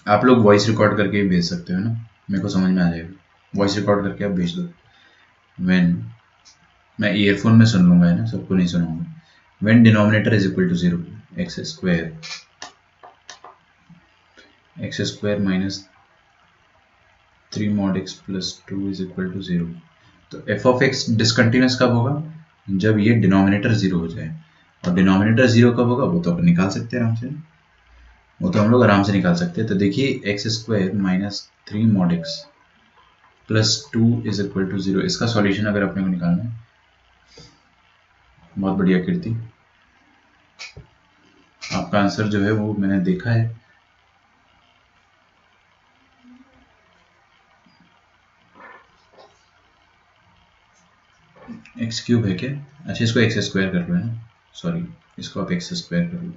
आप लोग वॉइस रिकॉर्ड करके भी भेज सकते हो ना, मेरे को समझ में आ जाएगा। वॉइस रिकॉर्ड करके आप भेज दो। व्हेन, मैं ईयरफोन में सुन लूंगा है ना, सबको नहीं सुनाऊंगा। When denominator is equal to 0, X square minus 3 mod x plus 2 is equal to 0। तो एफ ऑफ एक्स डिसकंटिन्यूअस कब होगा, जब ये डिनोमिनेटर 0 हो जाए। और डिनोमिनेटर 0 कब होगा, वो तो अपन निकाल सकते हैं आराम से, वो तो हम लोग आराम से निकाल सकते हैं। तो देखिए X square minus 3 mod x plus 2 is equal to 0, इसका सॉल्यूशन अगर अपने को निकालना है। बहुत बढ़िया कीर्ति, आपका आंसर जो है वो मैंने देखा है। एक्स क्यूब है क्या? अच्छा, इसको एक्स स्क्वायर कर लो है ना, सॉरी, इसको आप एक्स स्क्वायर कर लो।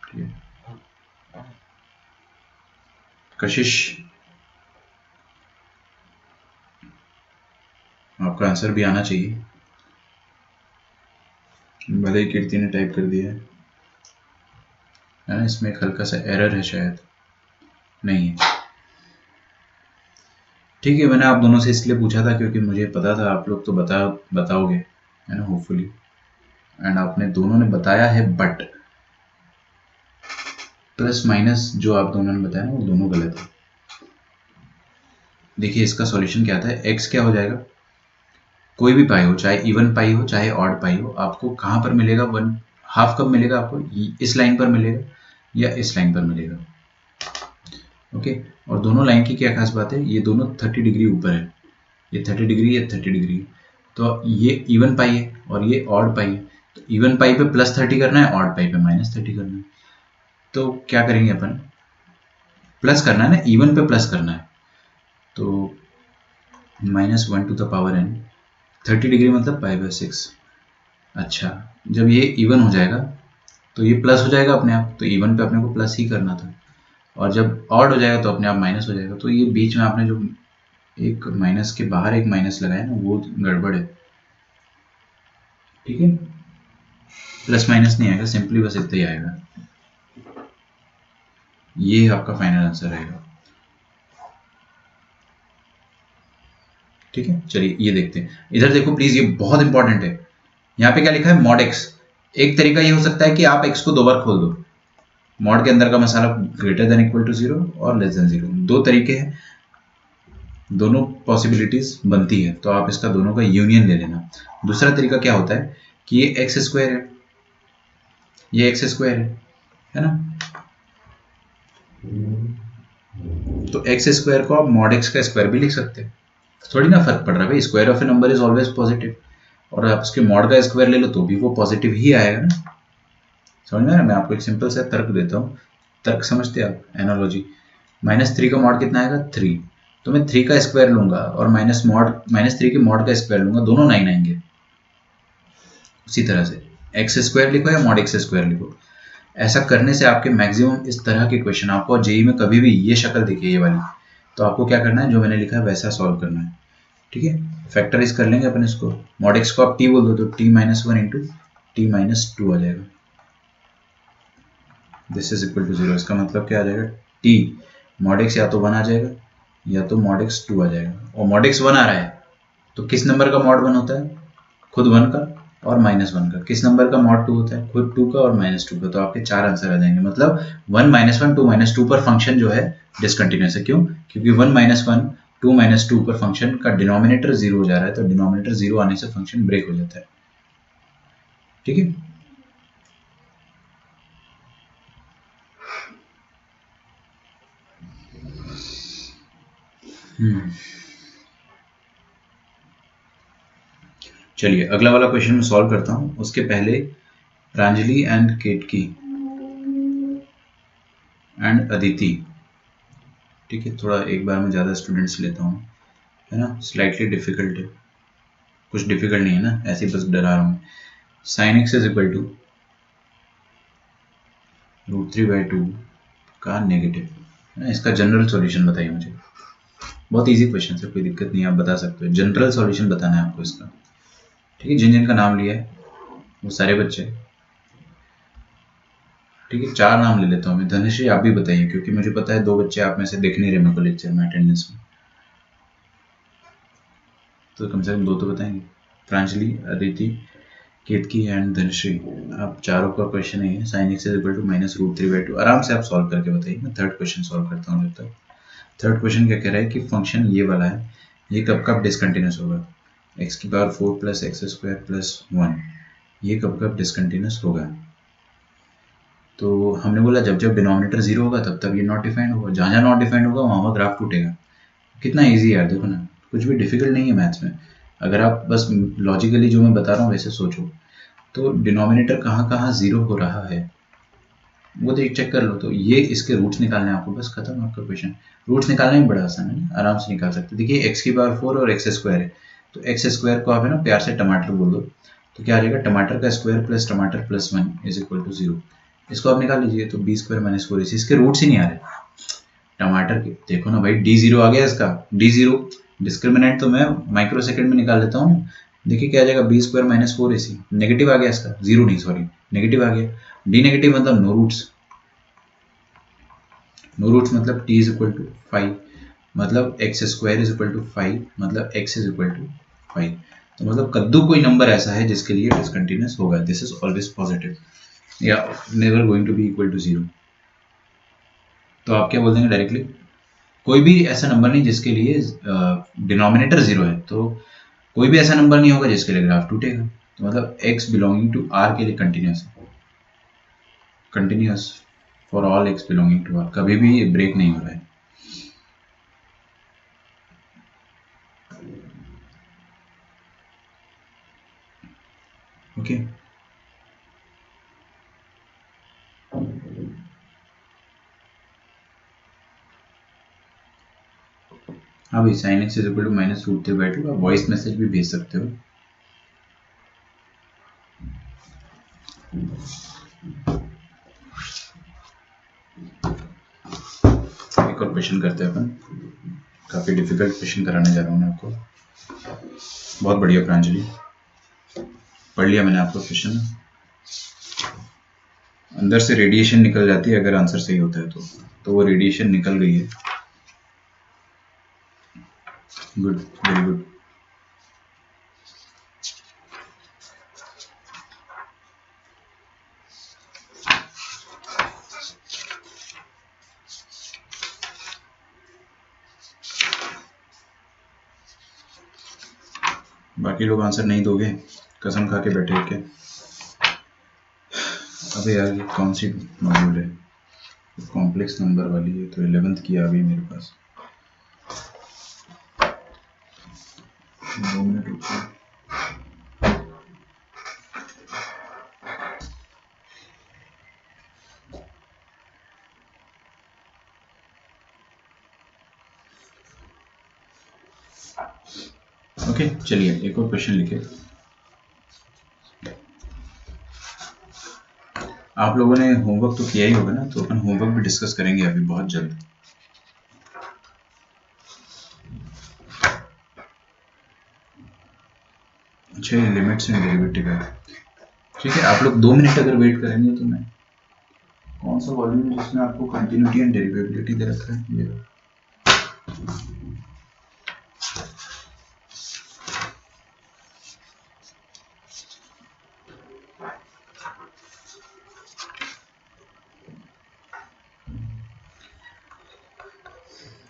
ठीक है कशिश, आपका आंसर भी आना चाहिए, भले ही कीर्ति ने टाइप कर दिया है ना। इसमें एक हल्का सा एरर है शायद, नहीं है। ठीक है, मैंने आप दोनों से इसलिए पूछा था क्योंकि मुझे पता था आप लोग तो बताओगे है ना, होपफुली। एंड आपने दोनों ने बताया है, बट प्लस माइनस जो आप दोनों ने बताया ना, वो दोनों गलत है। देखिए इसका सॉल्यूशन क्या था, एक्स क्या हो जाएगा, कोई भी पाई हो, चाहे इवन पाई हो चाहे ऑड पाई हो, आपको कहाँ पर मिलेगा, 1/2 कब मिलेगा आपको, इस लाइन पर मिलेगा या इस लाइन पर मिलेगा। ओके, और दोनों लाइन की क्या खास बात है, ये दोनों 30 डिग्री ऊपर है, ये 30 डिग्री, ये 30 डिग्री। तो ये इवन पाई है और ये ऑड पाई है। तो इवन पाई पे +30 करना है, ऑड पाई पे -30 करना है। तो क्या करेंगे अपन, प्लस करना है ना, इवन पे प्लस करना है। तो -1 to the power n, 30 degree मतलब π/6। अच्छा, जब ये इवन हो जाएगा तो ये प्लस हो जाएगा अपने आप, तो इवन पे अपने को प्लस ही करना था। और जब ऑड हो जाएगा तो अपने आप माइनस हो जाएगा। तो ये बीच में आपने जो एक माइनस के बाहर एक माइनस लगाया ना, वो गड़बड़ है। ठीक है, प्लस माइनस नहीं आएगा, सिंपली बस इतना ही आएगा। ये आपका फाइनल आंसर रहेगा। ठीक है, चलिए ये देखते हैं। इधर देखो प्लीज, ये बहुत इंपॉर्टेंट है। यहाँ पे क्या लिखा है, मॉड एक्स। एक तरीका ये हो सकता है कि आप एक्स को 2 बार खोल दो, मॉड के अंदर का मसाला ग्रेटर देन इक्वल टू 0 और लेस देन 0, 2 तरीके हैं, दोनों पॉसिबिलिटीज बनती है। तो आप इसका दोनों का यूनियन ले लेना। दूसरा तरीका क्या होता है कि ये एक्स स्क्वायर है, ये एक्स स्क्वायर है ना, तो एक्स स्क्वायर को आप मॉड एक्स का स्क्वायर भी लिख सकते हैं। थोड़ी ना फर्क पड़ रहा है भाई, square of A number is always positive, और आप उसके मॉड का स्क्वायर ले लो तो भी वो पॉजिटिव ही आएगा ना। समझ में आ रहा है? मैं आपको एक सिंपल सा तर्क देता हूँ, तर्क समझते हैं आप, एनालॉजी। -3 का मॉड कितना आएगा, 3। तो मैं 3 का स्क्वायर लूंगा और -3 के मॉड का स्क्वायर लूंगा, दोनों 9 आएंगे। उसी तरह से एक्स स्क्वायर लिखो या मॉड एक्स स्क्वायर लिखो, ऐसा करने से आपके मैक्सिमम इस तरह के क्वेश्चन, आपको जेई में कभी भी ये शक्ल दिखे ये वाली, तो आपको क्या करना है, जो मैंने लिखा है वैसा सॉल्व करना है। ठीक है, फैक्टराइज कर लेंगे अपन इसको। मॉड एक्स को आप टी बोल दो तो t-1 इंटू t-2 आ जाएगा। This is equal to 0। इसका मतलब क्या आ जाएगा, t मॉड एक्स या तो 1 आ जाएगा या तो मॉड एक्स 2 आ जाएगा। और मॉड एक्स 1 आ रहा है तो किस नंबर का मॉड 1 होता है, खुद 1 का और -1 का। किस नंबर का मॉड 2 होता है, खुद 2 का और -2 का। तो आपके 4 आंसर आ जाएंगे। मतलब 1 -1 2 -2 पर फंक्शन जो है डिसकंटिन्यूअस है। क्यों? क्योंकि 1 -1 2 -2 पर फंक्शन का डिनोमिनेटर 0 हो जा रहा है, तो डिनोमिनेटर 0 आने से फंक्शन ब्रेक हो जाता है। ठीक है, चलिए अगला वाला क्वेश्चन मैं सॉल्व करता हूँ, उसके पहले प्रांजलि एंड केतकी एंड अदिति, ठीक है, थोड़ा एक बार में ज़्यादा स्टूडेंट्स लेता हूँ, है ना, स्लाइटली डिफिकल्ट है, कुछ डिफिकल्ट नहीं है ना, ऐसे बस डरा रहा हूँ। Sine x is equal to √3/2 का नेगेटिव, है ना, इसका जनरल सॉल्यूशन बताइए मुझे। बहुत इजी क्वेश्चन है, कोई दिक्कत नहीं, आप बता सकते हो, जनरल सॉल्यूशन बताना है आपको इसका, ठीक है। जिन जिन का नाम लिया है वो सारे बच्चे, ठीक है। 4 नाम ले लेता हूँ मैं। धनश्री आप भी बताइए, क्योंकि मुझे पता है 2 बच्चे आप में से देख नहीं रहे मेरे को लेक्चर में अटेंडेंस में, तो कम से कम 2 तो बताएंगे। प्रांजलि, अदिति, केतकी एंड धनश्री, आप चारों का क्वेश्चन है sine x is equal to -√3/2। आराम से आप सॉल्व करके बताइए, मैं थर्ड क्वेश्चन सॉल्व करता हूँ जब तक। थर्ड क्वेश्चन क्या कह रहा है कि फंक्शन ये वाला है, ये कब कब डिसकंटिन्यूस होगा, x⁴ + x² + 1, ये कब कब डिसकंटिन्यूस होगा। तो हमने बोला जब जब डिनोमिनेटर 0 होगा तब तब ये नॉट डिफाइंड होगा, जहाँ जहाँ नॉट डिफाइंड होगा वहाँ वहाँ ग्राफ टूटेगा। कितना ईजी है यार, देखो ना, कुछ भी डिफिकल्ट नहीं है मैथ्स में, अगर आप बस लॉजिकली जो मैं बता रहा हूँ वैसे सोचो। तो डिनोमिनेटर कहाँ कहाँ 0 हो रहा है वो देख चेक कर लो, तो ये इसके रूट्स निकालने हैं आपको, बस खत्म आपका क्वेश्चन। रूट्स निकालना भी बड़ा आसान है ना, आराम से निकाल सकते। देखिए x⁴ और x² है, तो x² को आप है ना प्यार से टमाटर बोल दो, तो क्या आ जाएगा, टमाटर का स्क्वायर प्लस टमाटर प्लस 1 इज इक्वल टू 0। इसको आप निकाल लीजिए, तो b² - 4ac, इसके रूट्स ही नहीं आ रहे टमाटर के। देखो ना भाई, d0 आ गया इसका, d0 डिस्क्रिमिनेंट तो मैं माइक्रो सेकंड में निकाल लेता हूँ। देखिए क्या आ जाएगा, b² - 4ac, नेगेटिव आ गया इसका, जीरो नहीं सॉरी, नेगेटिव आ गया। डी नेगेटिव मतलब नो रूट्स, नो रूट्स मतलब t इज इक्वल टू 5, मतलब x² इज इक्वल टू 5, मतलब x इज इक्वल टू 5। तो मतलब कद्दू कोई नंबर ऐसा है जिसके लिए डिसकंटिन्यूस होगा, दिस इज ऑलवेज पॉजिटिव या never going to be equal to 0। तो आप क्या बोल देंगे डायरेक्टली, कोई भी ऐसा नंबर नहीं जिसके लिए डिनोमिनेटर 0 है, तो कोई भी ऐसा नंबर नहीं होगा जिसके लिए ग्राफ टूटेगा। तो मतलब x बिलोंगिंग टू r के लिए कंटिन्यूस है, continuous for all x belonging to r, कभी भी ये ब्रेक नहीं हो रहा है। ओके हाँ भाई, sine x is equal to -√3/2, आप वॉइस मैसेज भी भेज सकते हो। एक और क्वेश्चन करते हैं अपन, काफ़ी डिफिकल्ट क्वेश्चन कराने जा रहा हूँ मैं आपको। बहुत बढ़िया प्रांजलि, पढ़ लिया मैंने आपका क्वेश्चन, अंदर से रेडिएशन निकल जाती है अगर आंसर सही होता है तो वो रेडिएशन निकल गई है। Good, very good. बाकी लोग आंसर नहीं दोगे, कसम खा के बैठे क्या? अबे यार ये कौन सी मॉड्यूल है, कॉम्प्लेक्स नंबर वाली है, तो 11th की आ गई मेरे पास। 2 मिनट रुको। ओके चलिए एक और क्वेश्चन लिखे। आप लोगों ने होमवर्क तो किया ही होगा ना, तो अपन होमवर्क भी डिस्कस करेंगे अभी बहुत जल्द। अच्छा ये लिमिट्स एंड डेरिवेटिव है, ठीक है। आप लोग 2 मिनट अगर वेट करेंगे तो मैं, कौन सा वॉल्यूम है जिसमें आपको कंटिन्यूटी एंड डेरिवेबिलिटी दे रखा है, ये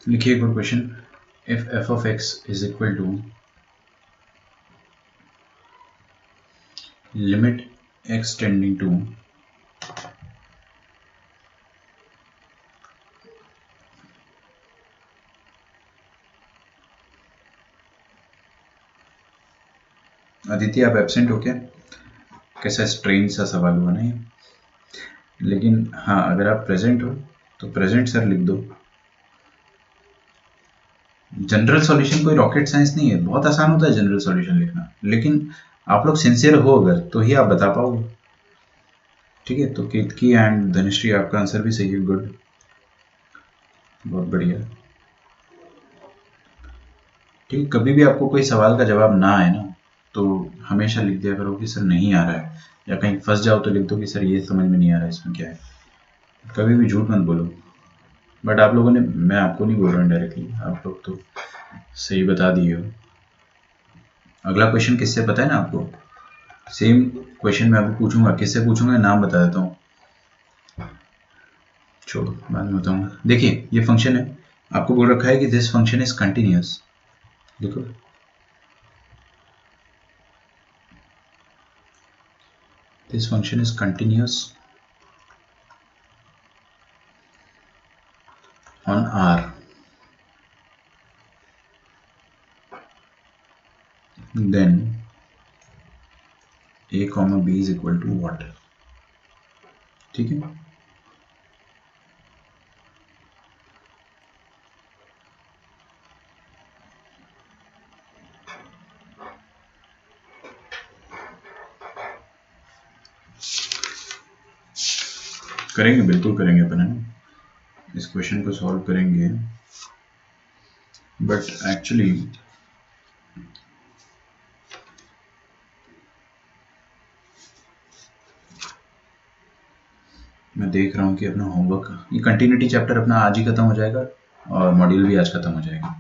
लिखिए एक और question. If f of x is equal to limit x tending to Aditi आप एब्सेंट हो क्या? कैसा स्ट्रेन सा सवाल हुआ नहीं, लेकिन हाँ अगर आप प्रेजेंट हो तो प्रेजेंट सर लिख दो। जनरल सॉल्यूशन कोई रॉकेट साइंस नहीं है, बहुत आसान होता है जनरल सॉल्यूशन लिखना, लेकिन आप लोग सिंसियर हो अगर तो ही आप बता पाओगे। ठीक है, तो केतकी एंड धनश्री आपका आंसर भी सही है, गुड, बहुत बढ़िया। ठीक, कभी भी आपको कोई सवाल का जवाब ना आए ना तो हमेशा लिख दिया करो कि सर नहीं आ रहा है, या कहीं फंस जाओ तो लिख दो कि सर ये समझ में नहीं आ रहा है इसमें क्या है। कभी भी झूठ मत बोलो। बट आप लोगों ने, मैं आपको नहीं बोल रहा हूँ डायरेक्टली, आप लोग तो सही बता दिए हो। अगला क्वेश्चन किससे पता है ना आपको? सेम क्वेश्चन मैं अभी पूछूंगा, किससे पूछूंगा नाम बता देता हूँ, छोड़ो बाद में बताऊंगा। देखिए ये फंक्शन है, आपको बोल रखा है कि दिस फंक्शन इज कंटिन्यूअस, देखो this function is continuous on R, then a comma b is equal to what? ठीक है, करेंगे बिल्कुल करेंगे अपन, है ना, इस क्वेश्चन को सॉल्व करेंगे। बट एक्चुअली मैं देख रहा हूँ कि अपना होमवर्क, ये कंटिन्यूटी चैप्टर अपना आज ही खत्म हो जाएगा और मॉड्यूल भी आज खत्म हो जाएगा।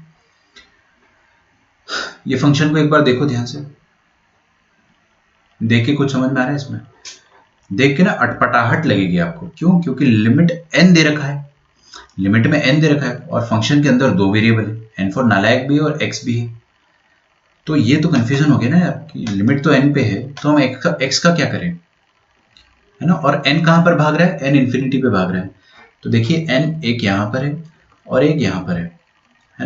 ये फंक्शन को एक बार देखो ध्यान से, देख के कुछ समझ में आ रहा है इसमें? देख के ना अटपटाहट लगेगी आपको, क्यों? क्योंकि लिमिट n दे रखा है, लिमिट में n दे रखा है और फंक्शन के अंदर दो वेरिएबल है, n फॉर नालायक भी है और x भी है। तो ये तो कंफ्यूजन हो गया ना यार कि लिमिट तो n पे है तो हम x का क्या करें, है ना, और n कहां पर भाग रहा है? n इन्फिनिटी पे भाग रहा है। तो देखिए n एक यहां पर है और एक यहां पर है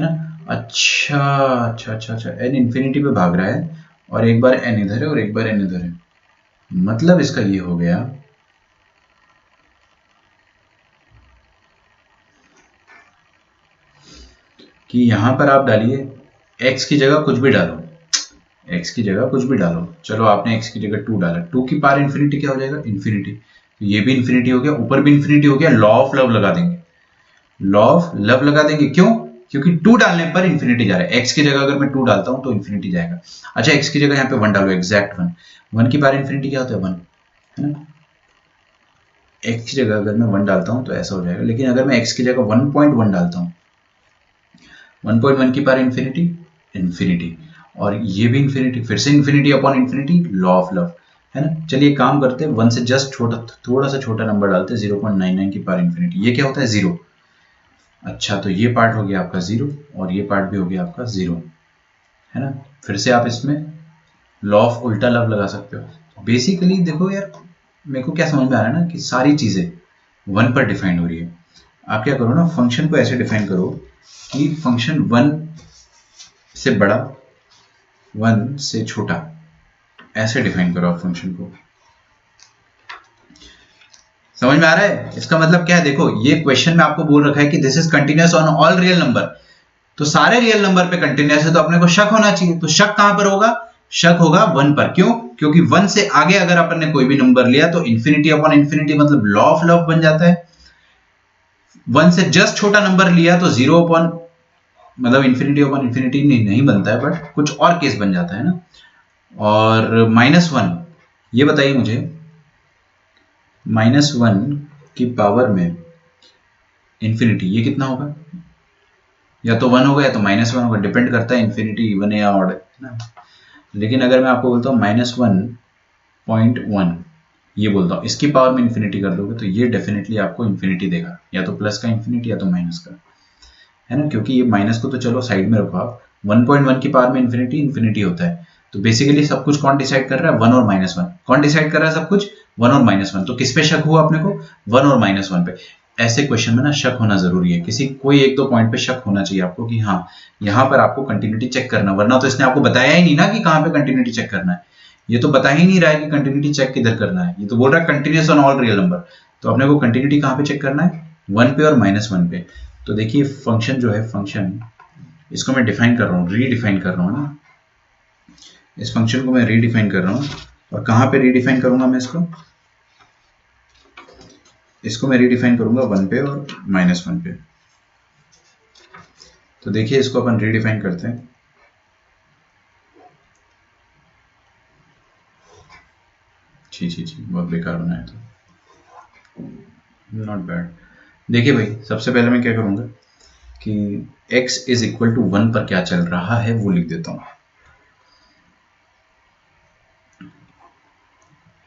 ना। अच्छा अच्छा अच्छा अच्छा, n इन्फिनिटी पे भाग रहा है और एक बार n इधर है और एक बार n इधर है। मतलब इसका ये हो गया कि यहां पर आप डालिए x की जगह कुछ भी डालो, x की जगह कुछ भी डालो। चलो आपने x की जगह 2 डाला, 2 की पावर इन्फिनिटी क्या हो जाएगा? इन्फिनिटी। तो ये भी इन्फिनिटी हो गया, ऊपर भी इन्फिनिटी हो गया, लॉ ऑफ लव लगा देंगे, लॉ ऑफ लव लगा देंगे। क्यों? क्योंकि 2 डालने पर इन्फिनिटी जा रहा है, x की जगह अगर मैं 2 डालता हूं तो इन्फिनिटी जाएगा। अच्छा x की जगह यहाँ पे 1 डालो, एग्जैक्ट 1, 1 की पावर इन्फिनिटी क्या होता है? 1, है ना। x की जगह अगर मैं 1 डालता हूं तो ऐसा हो जाएगा, लेकिन अगर मैं x की जगह 1.1 डालता हूं, 1.1 की पावर इन्फिनिटी, इन्फिनिटी, और ये भी इन्फिनिटी, फिर से infinity upon infinity, law of love, है ना। चलिए काम करते हैं, 1 से जस्ट छोटा, थोड़ा सा छोटा नंबर डालते हैं, 0.99 की पावर इन्फिनिटी, ये क्या होता है? 0। अच्छा तो ये पार्ट हो गया आपका 0 और ये पार्ट भी हो गया आपका 0, है ना। फिर से आप इसमें लॉ ऑफ उल्टा लव लगा सकते हो। बेसिकली देखो यार, मेरे को क्या समझ में आ रहा है ना कि सारी चीजें 1 पर डिफाइन हो रही है। आप क्या करो ना, फंक्शन को ऐसे डिफाइन करो कि फंक्शन 1 से बड़ा, 1 से छोटा, ऐसे डिफाइन करो आप फंक्शन को। समझ में आ रहा है? इसका मतलब क्या है? देखो ये क्वेश्चन में आपको बोल रखा है कि this is continuous on all real number, तो सारे रियल नंबर पे कंटिन्यूअस है तो अपने को शक होना चाहिए। तो शक कहां पर होगा? शक होगा 1 पर। क्यों? क्योंकि 1 से आगे अगर अपन ने कोई भी नंबर लिया तो इन्फिनिटी अपॉन इन्फिनिटी मतलब लॉ ऑफ लव बन जाता है। 1 से जस्ट छोटा नंबर लिया तो 0 अपॉन मतलब इन्फिनिटी अपॉन इन्फिनिटी नहीं बनता है, बट कुछ और केस बन जाता है ना। और -1, ये बताइए मुझे, -1 की पावर में इन्फिनिटी ये कितना होगा? या तो 1 होगा या तो -1 होगा, डिपेंड करता है इन्फिनिटी इवन है या ऑड है ना। लेकिन अगर मैं आपको बोलता हूँ -1.1, ये बोलता हूँ, इसकी पावर में इन्फिनिटी कर दोगे तो ये डेफिनेटली आपको इन्फिनिटी देगा, या तो प्लस का इन्फिनिटी या तो माइनस का, है ना। क्योंकि ये माइनस को तो चलो साइड में रखो आप, 1.1 की पावर में इन्फिनिटी इन्फिनिटी होता है। तो बेसिकली सब कुछ कौन डिसाइड कर रहा है? 1 और -1। कौन डिसाइड कर रहा है सब कुछ? 1 और -1। तो किस पे शक हुआ अपने को? 1 और -1 पे। ऐसे क्वेश्चन में ना शक होना जरूरी है, किसी कोई एक दो पॉइंट पे शक होना चाहिए आपको कि हाँ यहाँ पर आपको कंटिन्यूटी चेक करना, वरना तो इसने आपको बताया ही नहीं ना कि कहाँ पे कंटिन्यूटी चेक करना है। ये तो बता ही नहीं रहा है कि कंटिन्यूटी चेक किधर करना है, ये तो बोल रहा है continuous on all real number. तो अपने को कंटिन्यूटी कहाँ पे चेक करना है, 1 पे और -1 पे। तो देखिए फंक्शन जो है, फंक्शन इसको मैं डिफाइन कर रहा हूँ, रीडिफाइन कर रहा हूँ ना, इस फंक्शन को मैं रीडिफाइन कर रहा हूँ। और कहाँ पे रीडिफाइन करूंगा मैं इसको मैं रीडिफाइन करूंगा 1 पे और -1 पे। तो देखिए इसको अपन रीडिफाइन करते हैं। छी बहुत बेकार बनाया तो, नॉट बैड। देखिए भाई सबसे पहले मैं क्या करूंगा कि x इज इक्वल टू 1 पर क्या चल रहा है वो लिख देता हूं,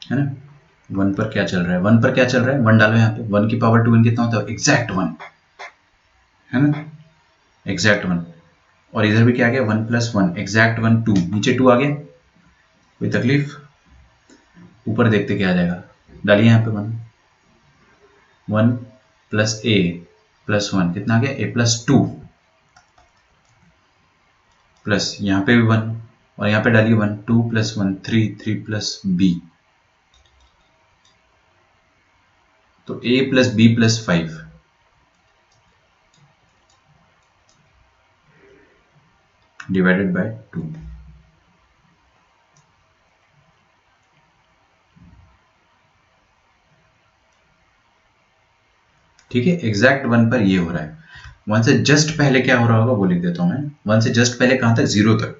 है ना। 1 पर क्या चल रहा है, 1 पर क्या चल रहा है, 1 डालो यहाँ पे, 1 की पावर 2 कितना होता है, एग्जैक्ट 1, है ना, एग्जैक्ट 1। और इधर भी क्या आ गया, 1 + 1 एग्जैक्ट 1 2, नीचे 2 आ गया, कोई तकलीफ, ऊपर देखते क्या आ जाएगा, डालिए यहाँ पे 1, 1 + a + 1 कितना आ गया, a + 2 प्लस यहाँ पे भी 1 और यहाँ पे डालिए 1, 2 + 1 3, 3 + b, तो a + b + 5 डिवाइडेड बाय 2। ठीक है, एग्जैक्ट 1 पर ये हो रहा है। 1 से जस्ट पहले क्या हो रहा होगा वो लिख देता हूं मैं, 1 से जस्ट पहले कहां तक, 0 तक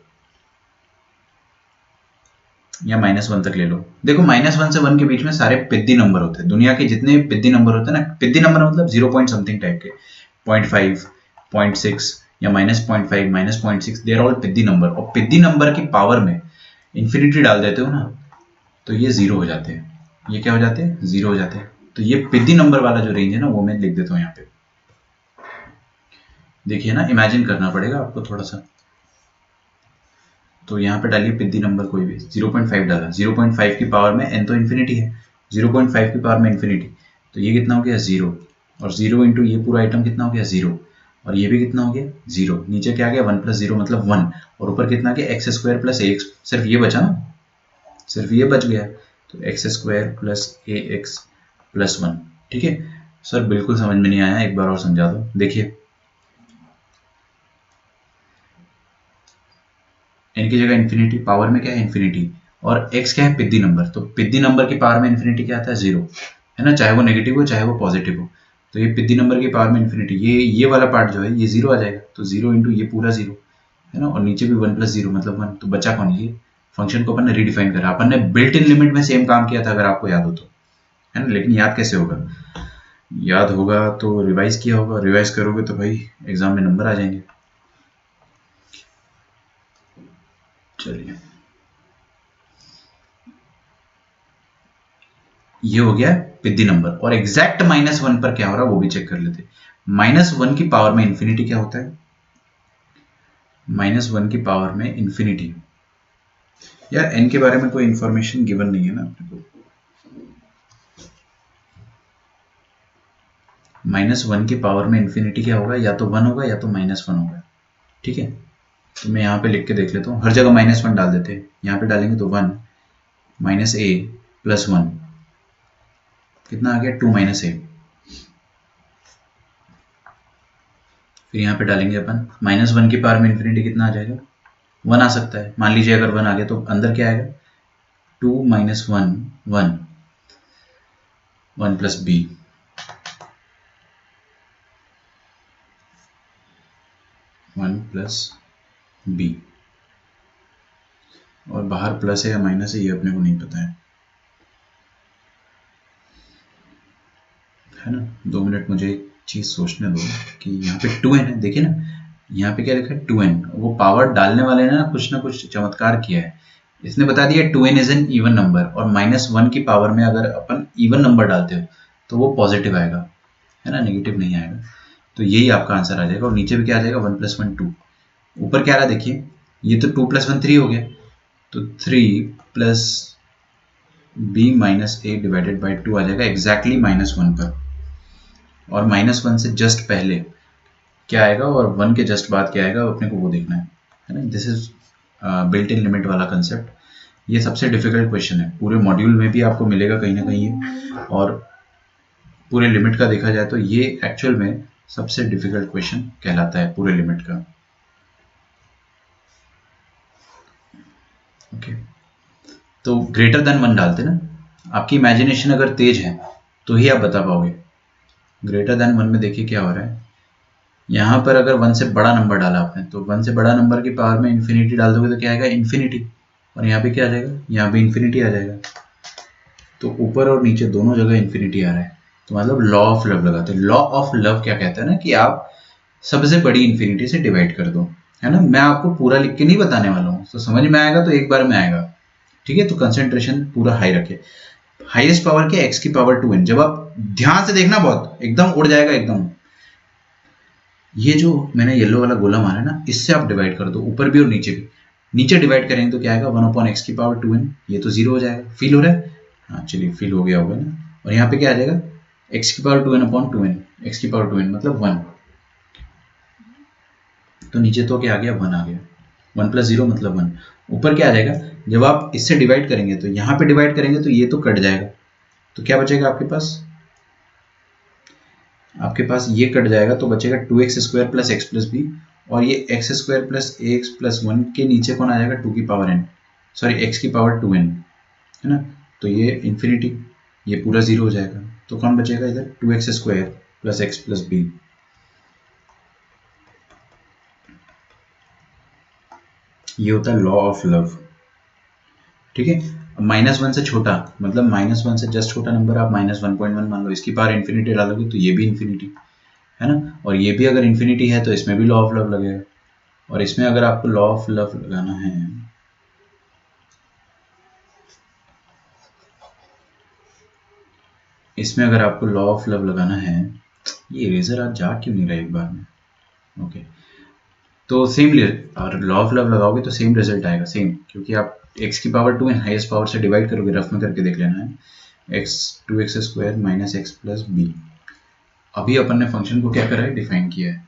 या -1 तक ले लो। देखो -1 से 1 के बीच में सारे पिद्दी नंबर होते हैं, दुनिया के जितने पिद्दी नंबर होते हैं ना, पिद्दी नंबर मतलब 0 पॉइंट समथिंग टाइप के, 0.5, 0.6 या -0.5, -0.6, दे आर ऑल पिद्दी नंबर। और पिद्दी नंबर की पावर में इंफिनिटी डाल देते हो ना तो ये 0 हो जाते हैं, ये क्या हो जाते हैं, 0 हो जाते हैं। तो ये पिद्दी नंबर वाला जो रेंज है ना वो मैं लिख देता हूँ यहाँ पे। देखिए ना, इमेजिन करना पड़ेगा आपको थोड़ा सा। तो यहाँ पे डालिए पिद्दी नंबर कोई भी, 0.5 डाला, 0.5 की पावर में n तो इन्फिनिटी है, 0.5 की पावर में इन्फिनिटी, तो ये कितना हो गया 0, और 0 इंटू ये पूरा आइटम कितना हो गया 0, और ये भी कितना हो गया 0, नीचे क्या आ गया 1 + 0 मतलब 1, और ऊपर कितना आ गया x² + ax, सिर्फ ये बचा ना, सिर्फ ये बच गया, तो x² + ax + 1। ठीक है सर, बिल्कुल समझ में नहीं आया, एक बार और समझा दो। देखिए n की जगह इन्फिनिटी, पावर में क्या है इन्फिनिटी, और x क्या है पिद्दी नंबर, तो पिद्दी नंबर की पावर में इन्फिनिटी क्या आता है 0, है ना, चाहे वो नेगेटिव हो चाहे वो पॉजिटिव हो। तो ये पिद्दी नंबर की पावर में इन्फिनिटी, ये वाला पार्ट जो है ये 0 आ जाएगा, तो 0 इंटू ये पूरा 0, है ना, और नीचे भी 1 + 0 मतलब 1, तो बचा कौन, ये फंक्शन को अपन ने रीडिफाइन करा, अपन ने बिल्ट इन लिमिट में सेम काम किया था अगर आपको याद हो तो, है ना। लेकिन याद कैसे होगा, याद होगा तो रिवाइज किया होगा, रिवाइज करोगे तो भाई एग्जाम में नंबर आ जाएंगे। चलिए ये हो गया पिद्दी नंबर, और एग्जैक्ट -1 पर क्या हो रहा है वो भी चेक कर लेते। -1 की पावर में इन्फिनिटी क्या होता है, -1 की पावर में इन्फिनिटी, यार n के बारे में कोई इंफॉर्मेशन गिवन नहीं है ना अपने को। -1 की पावर में इन्फिनिटी क्या होगा, या तो 1 होगा या तो -1 होगा। ठीक है, तो मैं यहाँ पे लिख के देख लेता हूँ, हर जगह -1 डाल देते हैं, यहाँ पे डालेंगे तो 1 -a + 1 कितना आ गया 2 - a, फिर यहाँ पे डालेंगे अपन -1 की पावर में इन्फिनिटी कितना आ जाएगा, 1 आ सकता है, मान लीजिए अगर 1 आ गया तो अंदर क्या आएगा 2 - 1 1 1 + b, b, और बाहर प्लस है या माइनस है ये अपने को नहीं पता है ना। 2 मिनट मुझे एक चीज़ सोचने दो कि यहाँ पे 2n है, देखिए ना यहाँ पे क्या लिखा है 2n, वो पावर डालने वाले ने ना कुछ चमत्कार किया है, इसने बता दिया 2n is an even number, और -1 की पावर में अगर अपन इवन नंबर डालते हो तो वो पॉजिटिव आएगा, है ना, नेगेटिव नहीं आएगा। तो यही आपका आंसर आ जाएगा, और नीचे भी क्या आ जाएगा 1 + 1 2, ऊपर क्या आ रहा देखिए, ये तो 2 + 1 3 हो गया, तो 3 + b - a डिवाइडेड बाई 2 आ जाएगा एग्जैक्टली -1 पर, और -1 से जस्ट पहले क्या आएगा और 1 के जस्ट बाद क्या आएगा अपने को वो देखना है ना। This is built in limit वाला कंसेप्ट, ये सबसे डिफिकल्ट क्वेश्चन है, पूरे मॉड्यूल में भी आपको मिलेगा कहीं ना कहीं ये, और पूरे लिमिट का देखा जाए तो ये एक्चुअल में सबसे डिफिकल्ट क्वेश्चन कहलाता है पूरे लिमिट का। ओके, तो ग्रेटर देन 1 डालते ना, आपकी इमेजिनेशन अगर तेज है तो ही आप बता पाओगे। ग्रेटर देन 1 में देखिए क्या हो रहा है, यहाँ पर अगर 1 से बड़ा नंबर डाला आपने तो 1 से बड़ा नंबर की पावर में इन्फिनिटी डाल दोगे तो क्या आएगा, इन्फिनिटी, और यहाँ पे क्या आ जाएगा, यहाँ पे इन्फिनिटी आ जाएगा। तो ऊपर और नीचे दोनों जगह इन्फिनिटी आ रहा है, तो मतलब लॉ ऑफ लव लगाते हैं। लॉ ऑफ लव क्या कहता है ना कि आप सबसे बड़ी इन्फिनिटी से डिवाइड कर दो, है ना। मैं आपको पूरा लिख के नहीं बताने वाला हूँ, तो समझ में आएगा तो एक बार में आएगा, ठीक है। तो कंसेंट्रेशन पूरा हाई रखे, हाईएस्ट पावर के x की पावर 2n, जब आप ध्यान से देखना बहुत एकदम उड़ जाएगा एकदम। ये जो मैंने येलो वाला गोला मारा है ना, इससे आप डिवाइड कर दो ऊपर भी और नीचे भी। नीचे डिवाइड करेंगे तो क्या आएगा, 1/x की पावर 2n, ये तो 0 हो जाएगा। फील हो रहा है, हाँ चलिए फील हो गया होगा ना। और यहाँ पे क्या आ जाएगा, x की पावर 2n/2n, x की पावर 2n मतलब 1, तो नीचे तो क्या आ गया, 1 आ गया, 1 + 0 मतलब 1। ऊपर क्या आ जाएगा, जब आप इससे डिवाइड करेंगे तो यहाँ पे डिवाइड करेंगे तो ये तो कट जाएगा, तो क्या बचेगा आपके पास ये कट जाएगा, तो बचेगा 2x² + x + b, और ये x² + ax + 1 के नीचे कौन आ जाएगा, 2 की पावर n, सॉरी x की पावर 2n, है ना। तो ये इन्फिनिटी, ये पूरा 0 हो जाएगा, तो कौन बचेगा इधर, 2x² + x + b। ये होता है लॉ ऑफ लव, ठीक है। -1 से छोटा मतलब -1 से जस्ट छोटा नंबर आप -1.1 मान लो, इसकी पावर इन्फिनिटी डालोगे तो ये भी इन्फिनिटी, है ना। और ये भी अगर इन्फिनिटी है तो इसमें भी लॉ ऑफ लव लगेगा, और इसमें अगर आपको लॉ ऑफ लव लगाना है, इसमें अगर आपको लॉ ऑफ लव लगाना है, ये इरेजर आज जा क्यों नहीं रहा एक बार में, ओके। तो सेम और लॉ ऑफ लव लगाओगे तो सेम रिजल्ट आएगा, सेम, क्योंकि आप x की पावर 2 हाईएस्ट पावर से डिवाइड करोगे, रफ में करके देख लेना है, x 2x² - x + b। अभी अपन ने फंक्शन को क्या करा है, डिफाइन किया है,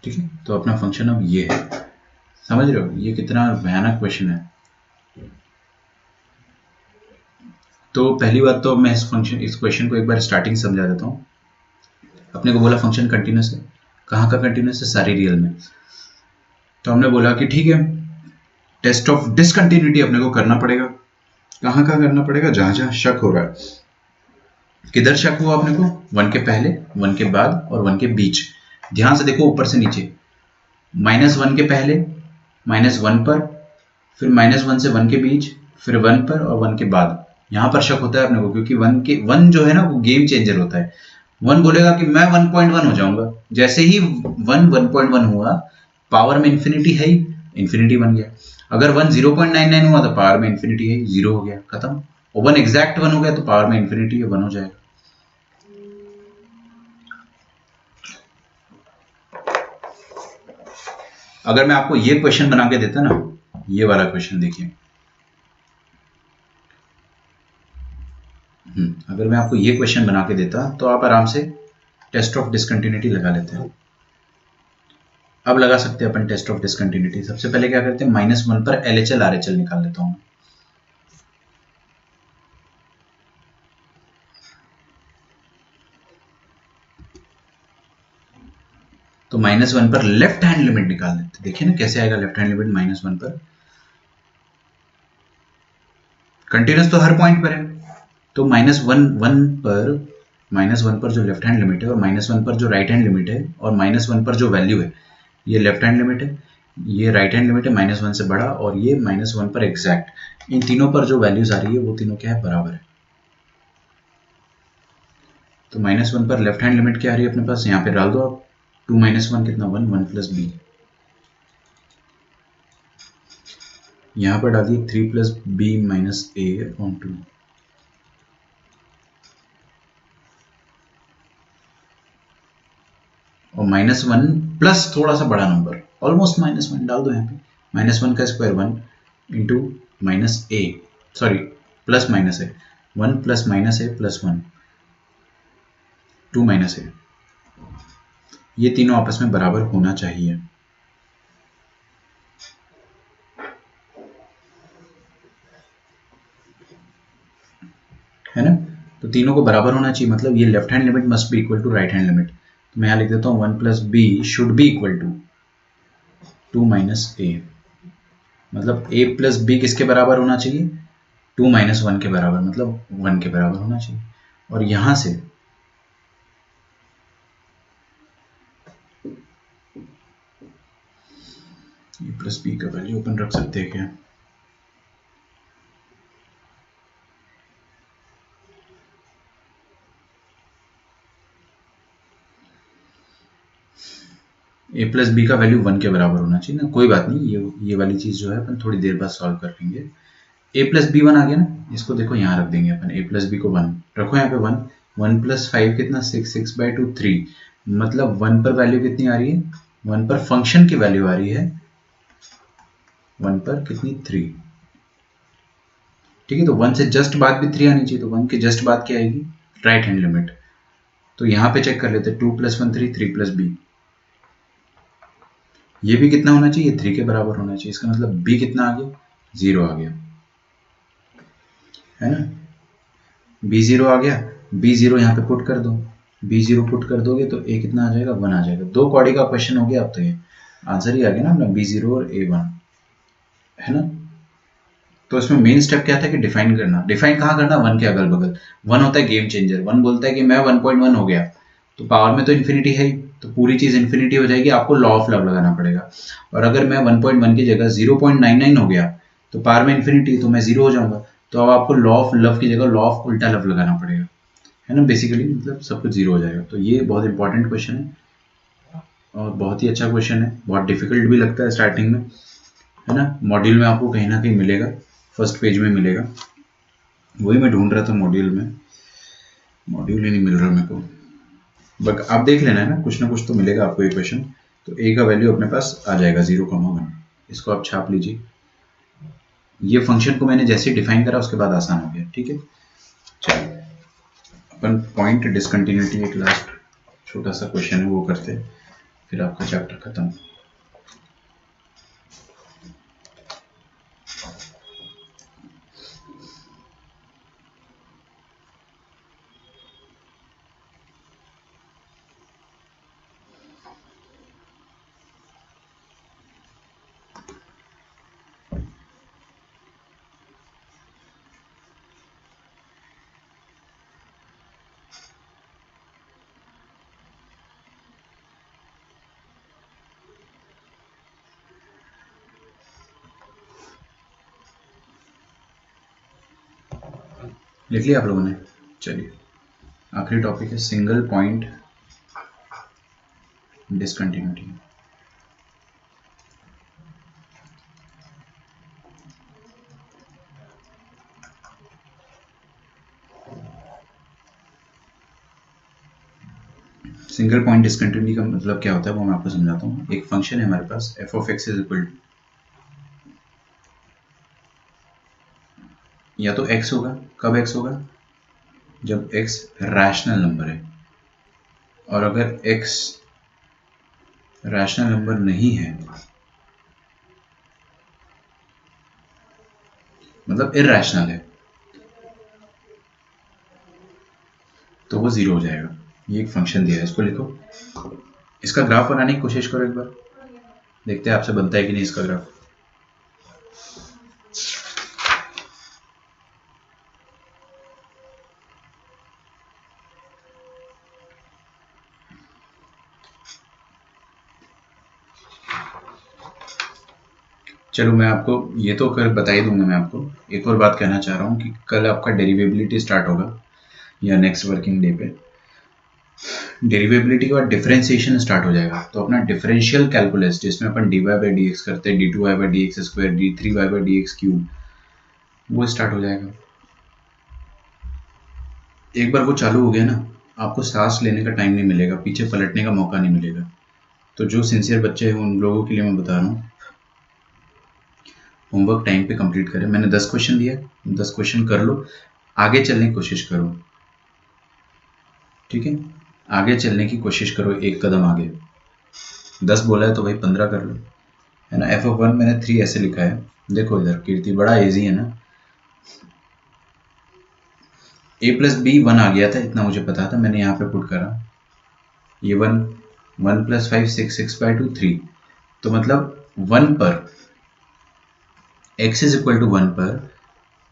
ठीक है। तो अपना फंक्शन अब ये है, समझ रहे हो ये कितना भयानक क्वेश्चन है। तो पहली बात तो मैं इस क्वेश्चन को एक बार स्टार्टिंग समझा देता हूँ। अपने को बोला फंक्शन कंटिन्यूस है, कहाँ का कंटिन्यूस है, सारी रियल में। तो हमने बोला कि ठीक है, टेस्ट ऑफ डिसकंटिन्यूटी अपने को करना पड़ेगा। कहाँ का करना पड़ेगा, जहां जहां शक हो रहा है। किधर शक हुआ अपने को, 1 के पहले, 1 के बाद और 1 के बीच। ध्यान से देखो ऊपर से नीचे, -1 के पहले, -1 पर, फिर -1 से 1 के बीच, फिर 1 पर और 1 के बाद। यहाँ पर शक होता है अपने को, क्योंकि 1 जो है ना वो गेम चेंजर होता है। 1 बोलेगा कि मैं 1.1 हो जाऊंगा, जैसे ही 1 हुआ, पावर में इन्फिनिटी है ही, इन्फिनिटी बन गया। अगर 1 0.99 हुआ तो पावर में इन्फिनिटी है, 0 हो गया, खत्म। और 1 एग्जैक्ट 1 हो गया तो पावर में इन्फिनिटी है, 1 हो जाएगा। अगर मैं आपको ये क्वेश्चन बना के देता ना, ये वाला क्वेश्चन देखिए, अगर मैं आपको ये क्वेश्चन बना के देता तो आप आराम से टेस्ट ऑफ डिसकंटिन्यूटी लगा लेते हैं। अब लगा सकते हैं अपन टेस्ट ऑफ डिसकंटिन्यूटी। सबसे पहले क्या करते हैं, -1 पर LHL RHL निकाल लेता हूं। तो -1 पर लेफ्ट हैंड लिमिट निकाल लेते हैं। देखिए ना कैसे आएगा लेफ्ट हैंड लिमिट -1 पर, कंटिन्यूस तो हर पॉइंट पर है। तो -1 पर जो लेफ्ट हैंड लिमिट है, और -1 पर जो राइट हैंड लिमिट है, और -1 पर जो वैल्यू है, ये लेफ्ट हैंड लिमिट है, ये राइट हैंड लिमिट है -1 से बड़ा, और ये -1 पर एग्जैक्ट। इन तीनों पर जो वैल्यूज आ रही है वो तीनों क्या है, बराबर है। तो -1 पर लेफ्ट हैंड लिमिट क्या आ रही है अपने पास, यहाँ पे डाल दो आप, 2 - 1 कितना, 1, 1 + b। यहाँ पर डाल दिए 3 + b - a/2। और -1 प्लस थोड़ा सा बड़ा नंबर, ऑलमोस्ट -1 डाल दो यहाँ पे, -1 का square 1 into -a, sorry plus minus है, 1 + -a + 1, 2 - a। ये तीनों आपस में बराबर होना चाहिए, है ना। तो तीनों को बराबर होना चाहिए, मतलब ये left hand limit must be equal to right hand limit. तो मैं यहाँ लिख देता हूँ 1 plus B should be equal to 2 minus A, मतलब a प्लस बी किसके बराबर होना चाहिए, 2 माइनस 1 के बराबर, मतलब 1 के बराबर होना चाहिए। और यहां से a प्लस बी का वैल्यू अपन रख सकते हैं क्या, a प्लस बी का वैल्यू 1 के बराबर होना चाहिए ना। कोई बात नहीं, ये वाली चीज जो है अपन थोड़ी देर बाद सॉल्व कर लेंगे। a प्लस बी 1 आ गया ना, इसको देखो यहाँ रख देंगे अपन, a प्लस बी को 1 रखो यहाँ पे 1, 1 प्लस 5 कितना 6, 6 बाई 2 3, मतलब 1 पर वैल्यू कितनी आ रही है, 1 पर फंक्शन की वैल्यू आ रही है 1 पर कितनी 3, ठीक है। तो 1 से जस्ट बाद भी 3 आनी चाहिए, तो 1 के जस्ट बाद क्या आएगी, राइट हैंड लिमिट। तो यहाँ पे चेक कर लेते हैं, 2 प्लस 1 3, 3 प्लस बी, ये भी कितना होना चाहिए, 3 के बराबर होना चाहिए। इसका मतलब b कितना आ गया, 0 आ गया, है ना। b0 आ गया, b0 यहाँ पे पुट कर दो, b0 पुट कर दोगे तो a कितना आ जाएगा, 1 आ जाएगा। 2 कौड़ी का क्वेश्चन हो गया, अब तो ये आंसर ही आ गया ना अपना, b0 और a1, है ना। तो इसमें मेन स्टेप क्या था कि डिफाइन करना। डिफाइन कहाँ करना, 1 के अगल बगल। 1 होता है गेम चेंजर, 1 बोलता है कि मैं 1.1 हो गया, तो पावर में तो इन्फिनिटी है ही, तो पूरी चीज इन्फिनिटी हो जाएगी, आपको लॉ ऑफ लव लगाना पड़ेगा। और अगर मैं 1.1 की जगह 0.99 हो गया, तो पावर में इन्फिनिटी, तो मैं 0 हो जाऊंगा। तो अब आपको लॉ ऑफ लव की जगह लॉ ऑफ उल्टा लव लगाना पड़ेगा, है ना। बेसिकली मतलब सब कुछ 0 हो जाएगा। तो ये बहुत इंपॉर्टेंट क्वेश्चन है और बहुत ही अच्छा क्वेश्चन है, बहुत डिफिकल्ट भी लगता है स्टार्टिंग में, है ना। मॉड्यूल में आपको कहीं ना कहीं मिलेगा, फर्स्ट पेज में मिलेगा। वही मैं ढूंढ रहा था मॉड्यूल में, मॉड्यूल ही नहीं मिल रहा मेरे को। बट आप देख लेना है ना, कुछ ना कुछ तो मिलेगा आपको इक्वेशन। तो ए का वैल्यू अपने पास आ जाएगा 0,1, इसको आप छाप लीजिए। ये फंक्शन को मैंने जैसे डिफाइन करा उसके बाद आसान हो गया, ठीक है। चलिए अपन पॉइंट डिसकंटिन्यूटी एक लास्ट छोटा सा क्वेश्चन है वो करते हैं, फिर आपका चैप्टर खत्म। लिख लिया आप लोगों ने, चलिए आखिरी टॉपिक है single point discontinuity. Single point discontinuity का मतलब क्या होता है वो मैं आपको समझाता हूँ। एक फंक्शन है हमारे पास f of x is equal to, या तो x होगा, कब x होगा, जब x रैशनल नंबर है। और अगर x रैशनल नंबर नहीं है, मतलब इरैशनल है, तो वो 0 हो जाएगा। ये एक फंक्शन दिया है, इसको लिखो। इसका ग्राफ बनाने की कोशिश करो एक बार, देखते हैं आपसे बनता है कि नहीं इसका ग्राफ। चलो मैं आपको ये तो कर बता ही दूंगा। मैं आपको एक और बात कहना चाह रहा हूँ कि कल आपका डेरिवेबिलिटी स्टार्ट होगा, या नेक्स्ट वर्किंग डे पे डेरिवेबिलिटी के बाद डिफरेंशिएशन स्टार्ट हो जाएगा। तो अपना डिफरेंशियल कैलकुलस जिसमें अपन dy बाई डी एक्स करते हैं, d2y by D x square, d3y by D x cube, वो स्टार्ट हो जाएगा। एक बार वो चालू हो गया ना, आपको सांस लेने का टाइम नहीं मिलेगा, पीछे पलटने का मौका नहीं मिलेगा। तो जो सिंसियर बच्चे हैं उन लोगों के लिए मैं बता रहा हूँ, होमवर्क टाइम पे कंप्लीट करें। मैंने 10 क्वेश्चन दिया, 10 क्वेश्चन कर लो, आगे चलने की कोशिश करो, ठीक है। आगे चलने की कोशिश करो, एक कदम आगे। 10 बोला है तो भाई 15 कर लो, है ना। f(1) मैंने 3 ऐसे लिखा है। देखो इधर कीर्ति, बड़ा इजी है ना। a + b 1 आ गया था, इतना मुझे पता था, मैंने यहाँ पे पुट करा। ये 1 1 + 5 6 6/2 3। तो मतलब 1 पर x = 1 पर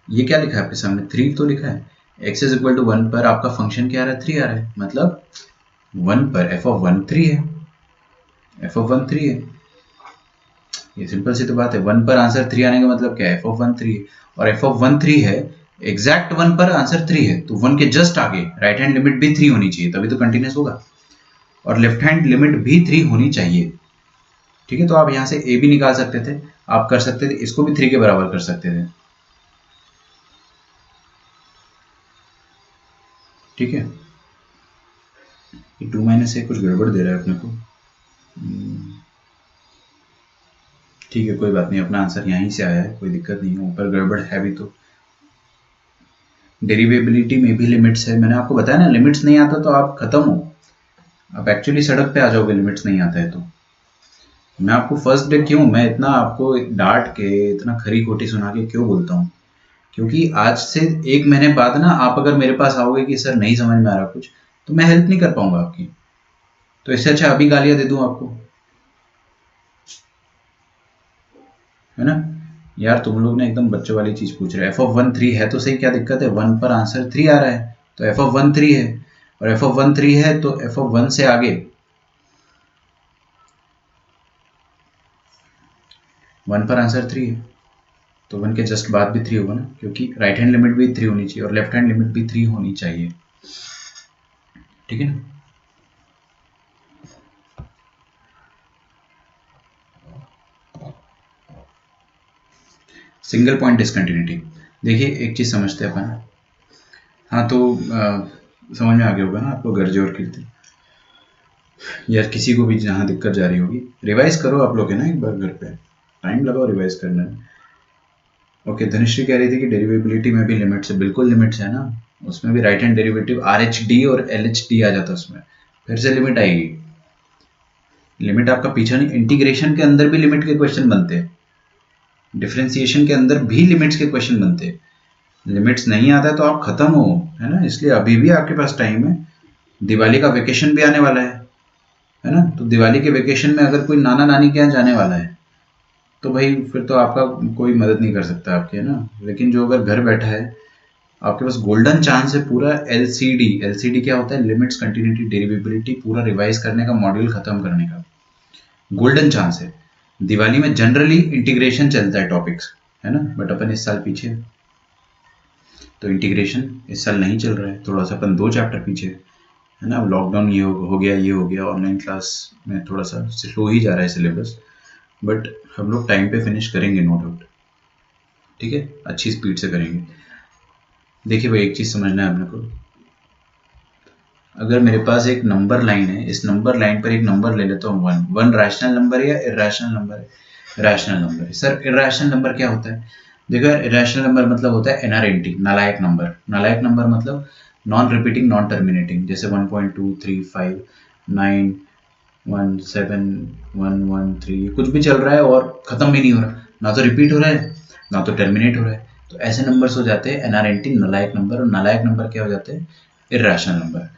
ये क्या लिखा है आपके सामने, 3 तो लिखा है। x = 1 पर आपका फंक्शन क्या आ रहा है, 3 आ रहा है। मतलब 1 पर f(1) 3 है, f(1) 3 है। ये सिंपल सी तो बात है। 1 पर आंसर 3 आने का मतलब क्या है, f(1) 3 है। और f(1) 3 है, एग्जैक्ट 1 पर आंसर 3 है, तो 1 के जस्ट आगे राइट हैंड लिमिट भी 3 होनी चाहिए, तभी तो कंटिन्यूस होगा। और लेफ्ट हैंड लिमिट भी 3 होनी चाहिए। ठीक है, तो आप यहाँ से a भी निकाल सकते थे, आप कर सकते थे, इसको भी 3 के बराबर कर सकते थे। ठीक है, ये 2 - a कुछ गड़बड़ दे रहा है अपने को। ठीक है, कोई बात नहीं, अपना आंसर यहीं से आया है, कोई दिक्कत नहीं है। ऊपर गड़बड़ है भी तो। डेरिवेबिलिटी में भी लिमिट्स है, मैंने आपको बताया ना, लिमिट्स नहीं आता तो आप खत्म हो, आप एक्चुअली सड़क पे आ जाओगे, लिमिट्स नहीं आता है तो। मैं आपको फर्स्ट डे क्यों, मैं इतना आपको डांट के, इतना खरी खोटी सुना के क्यों बोलता हूँ, क्योंकि आज से 1 महीने बाद ना आप अगर मेरे पास आओगे कि सर नहीं समझ में आ रहा कुछ, तो मैं हेल्प नहीं कर पाऊंगा आपकी। तो इससे अच्छा अभी गालियां दे दूं आपको, है ना। यार तुम लोग ने एकदम बच्चों वाली चीज पूछ रहे हैं। f(1) 3 है तो सही, क्या दिक्कत है, 1 पर आंसर 3 आ रहा है, तो f(1) 3 है। और f(1) 3 है तो f(1) से आगे 1 पर आंसर 3 है, तो 1 के जस्ट बाद भी 3 होगा ना, क्योंकि राइट हैंड लिमिट भी 3 होनी चाहिए और लेफ्ट हैंड लिमिट भी 3 होनी चाहिए। ठीक है ना। सिंगल पॉइंट डिसकंटिन्यूटी, देखिए एक चीज समझते हैं अपन। हाँ तो समझ में आ गया होगा ना आपको, गर्जे और कीर्ति, यार किसी को भी जहाँ दिक्कत जा रही होगी, रिवाइज करो आप लोग, है ना, एक बार घर पे टाइम लगाओ रिवाइज करने में। ओके, धनुश्री कह रही थी कि डेरिवेबिलिटी में भी लिमिट्स है, बिल्कुल लिमिट्स है ना, उसमें भी राइट हैंड डेरिवेटिव RHD और LHD आ जाता है उसमें, फिर से लिमिट आएगी। लिमिट आपका पीछे नहीं, इंटीग्रेशन के अंदर भी लिमिट के क्वेश्चन बनते हैं, डिफरेंशिएशन के अंदर भी लिमिट्स के क्वेश्चन बनते हैं। लिमिट्स नहीं आता है तो आप खत्म हो, है ना। इसलिए अभी भी आपके पास टाइम है, दिवाली का वेकेशन भी आने वाला है ना। तो दिवाली के वेकेशन में अगर कोई नाना नानी के यहाँ जाने वाला है तो भाई फिर तो आपका कोई मदद नहीं कर सकता आपके, है ना। लेकिन जो अगर घर बैठा है, आपके पास गोल्डन चांस है पूरा LCD क्या होता है, लिमिट्स कंटिन्यूटी डेरिवेबिलिटी, पूरा रिवाइज करने का, मॉड्यूल खत्म करने का गोल्डन चांस है। दिवाली में जनरली इंटीग्रेशन चलता है टॉपिक्स, है ना, बट अपन इस साल पीछे है, तो इंटीग्रेशन इस साल नहीं चल रहा है, थोड़ा सा अपन 2 चैप्टर पीछे है ना। लॉकडाउन ये हो गया, ये हो गया, ऑनलाइन क्लास में थोड़ा सा स्लो ही जा रहा है सिलेबस, बट हम लोग टाइम पे फिनिश करेंगे नो डाउट। ठीक है, अच्छी स्पीड से करेंगे। देखिए भाई, एक चीज़ समझना है अपने को, अगर मेरे पास एक नंबर लाइन है, इस नंबर लाइन पर एक नंबर ले लेता हूँ 1, 1 रैशनल नंबर है या इरेशनल नंबर है, रैशनल नंबर है। सर इरेशनल नंबर क्या होता है, देखो यार, इरेशनल नंबर मतलब होता है NRNT, नालायक नंबर। नालायक नंबर मतलब नॉन रिपीटिंग नॉन टर्मिनेटिंग, जैसे 1.235 9 1 7 1 1 3 कुछ भी चल रहा है और खत्म भी नहीं हो रहा, ना तो रिपीट हो रहा है ना तो टर्मिनेट हो रहा है, तो ऐसे नंबर्स हो जाते हैं NRNT, नालायक नंबर। और नालायक नंबर क्या हो जाते हैं, इरेशनल नंबर।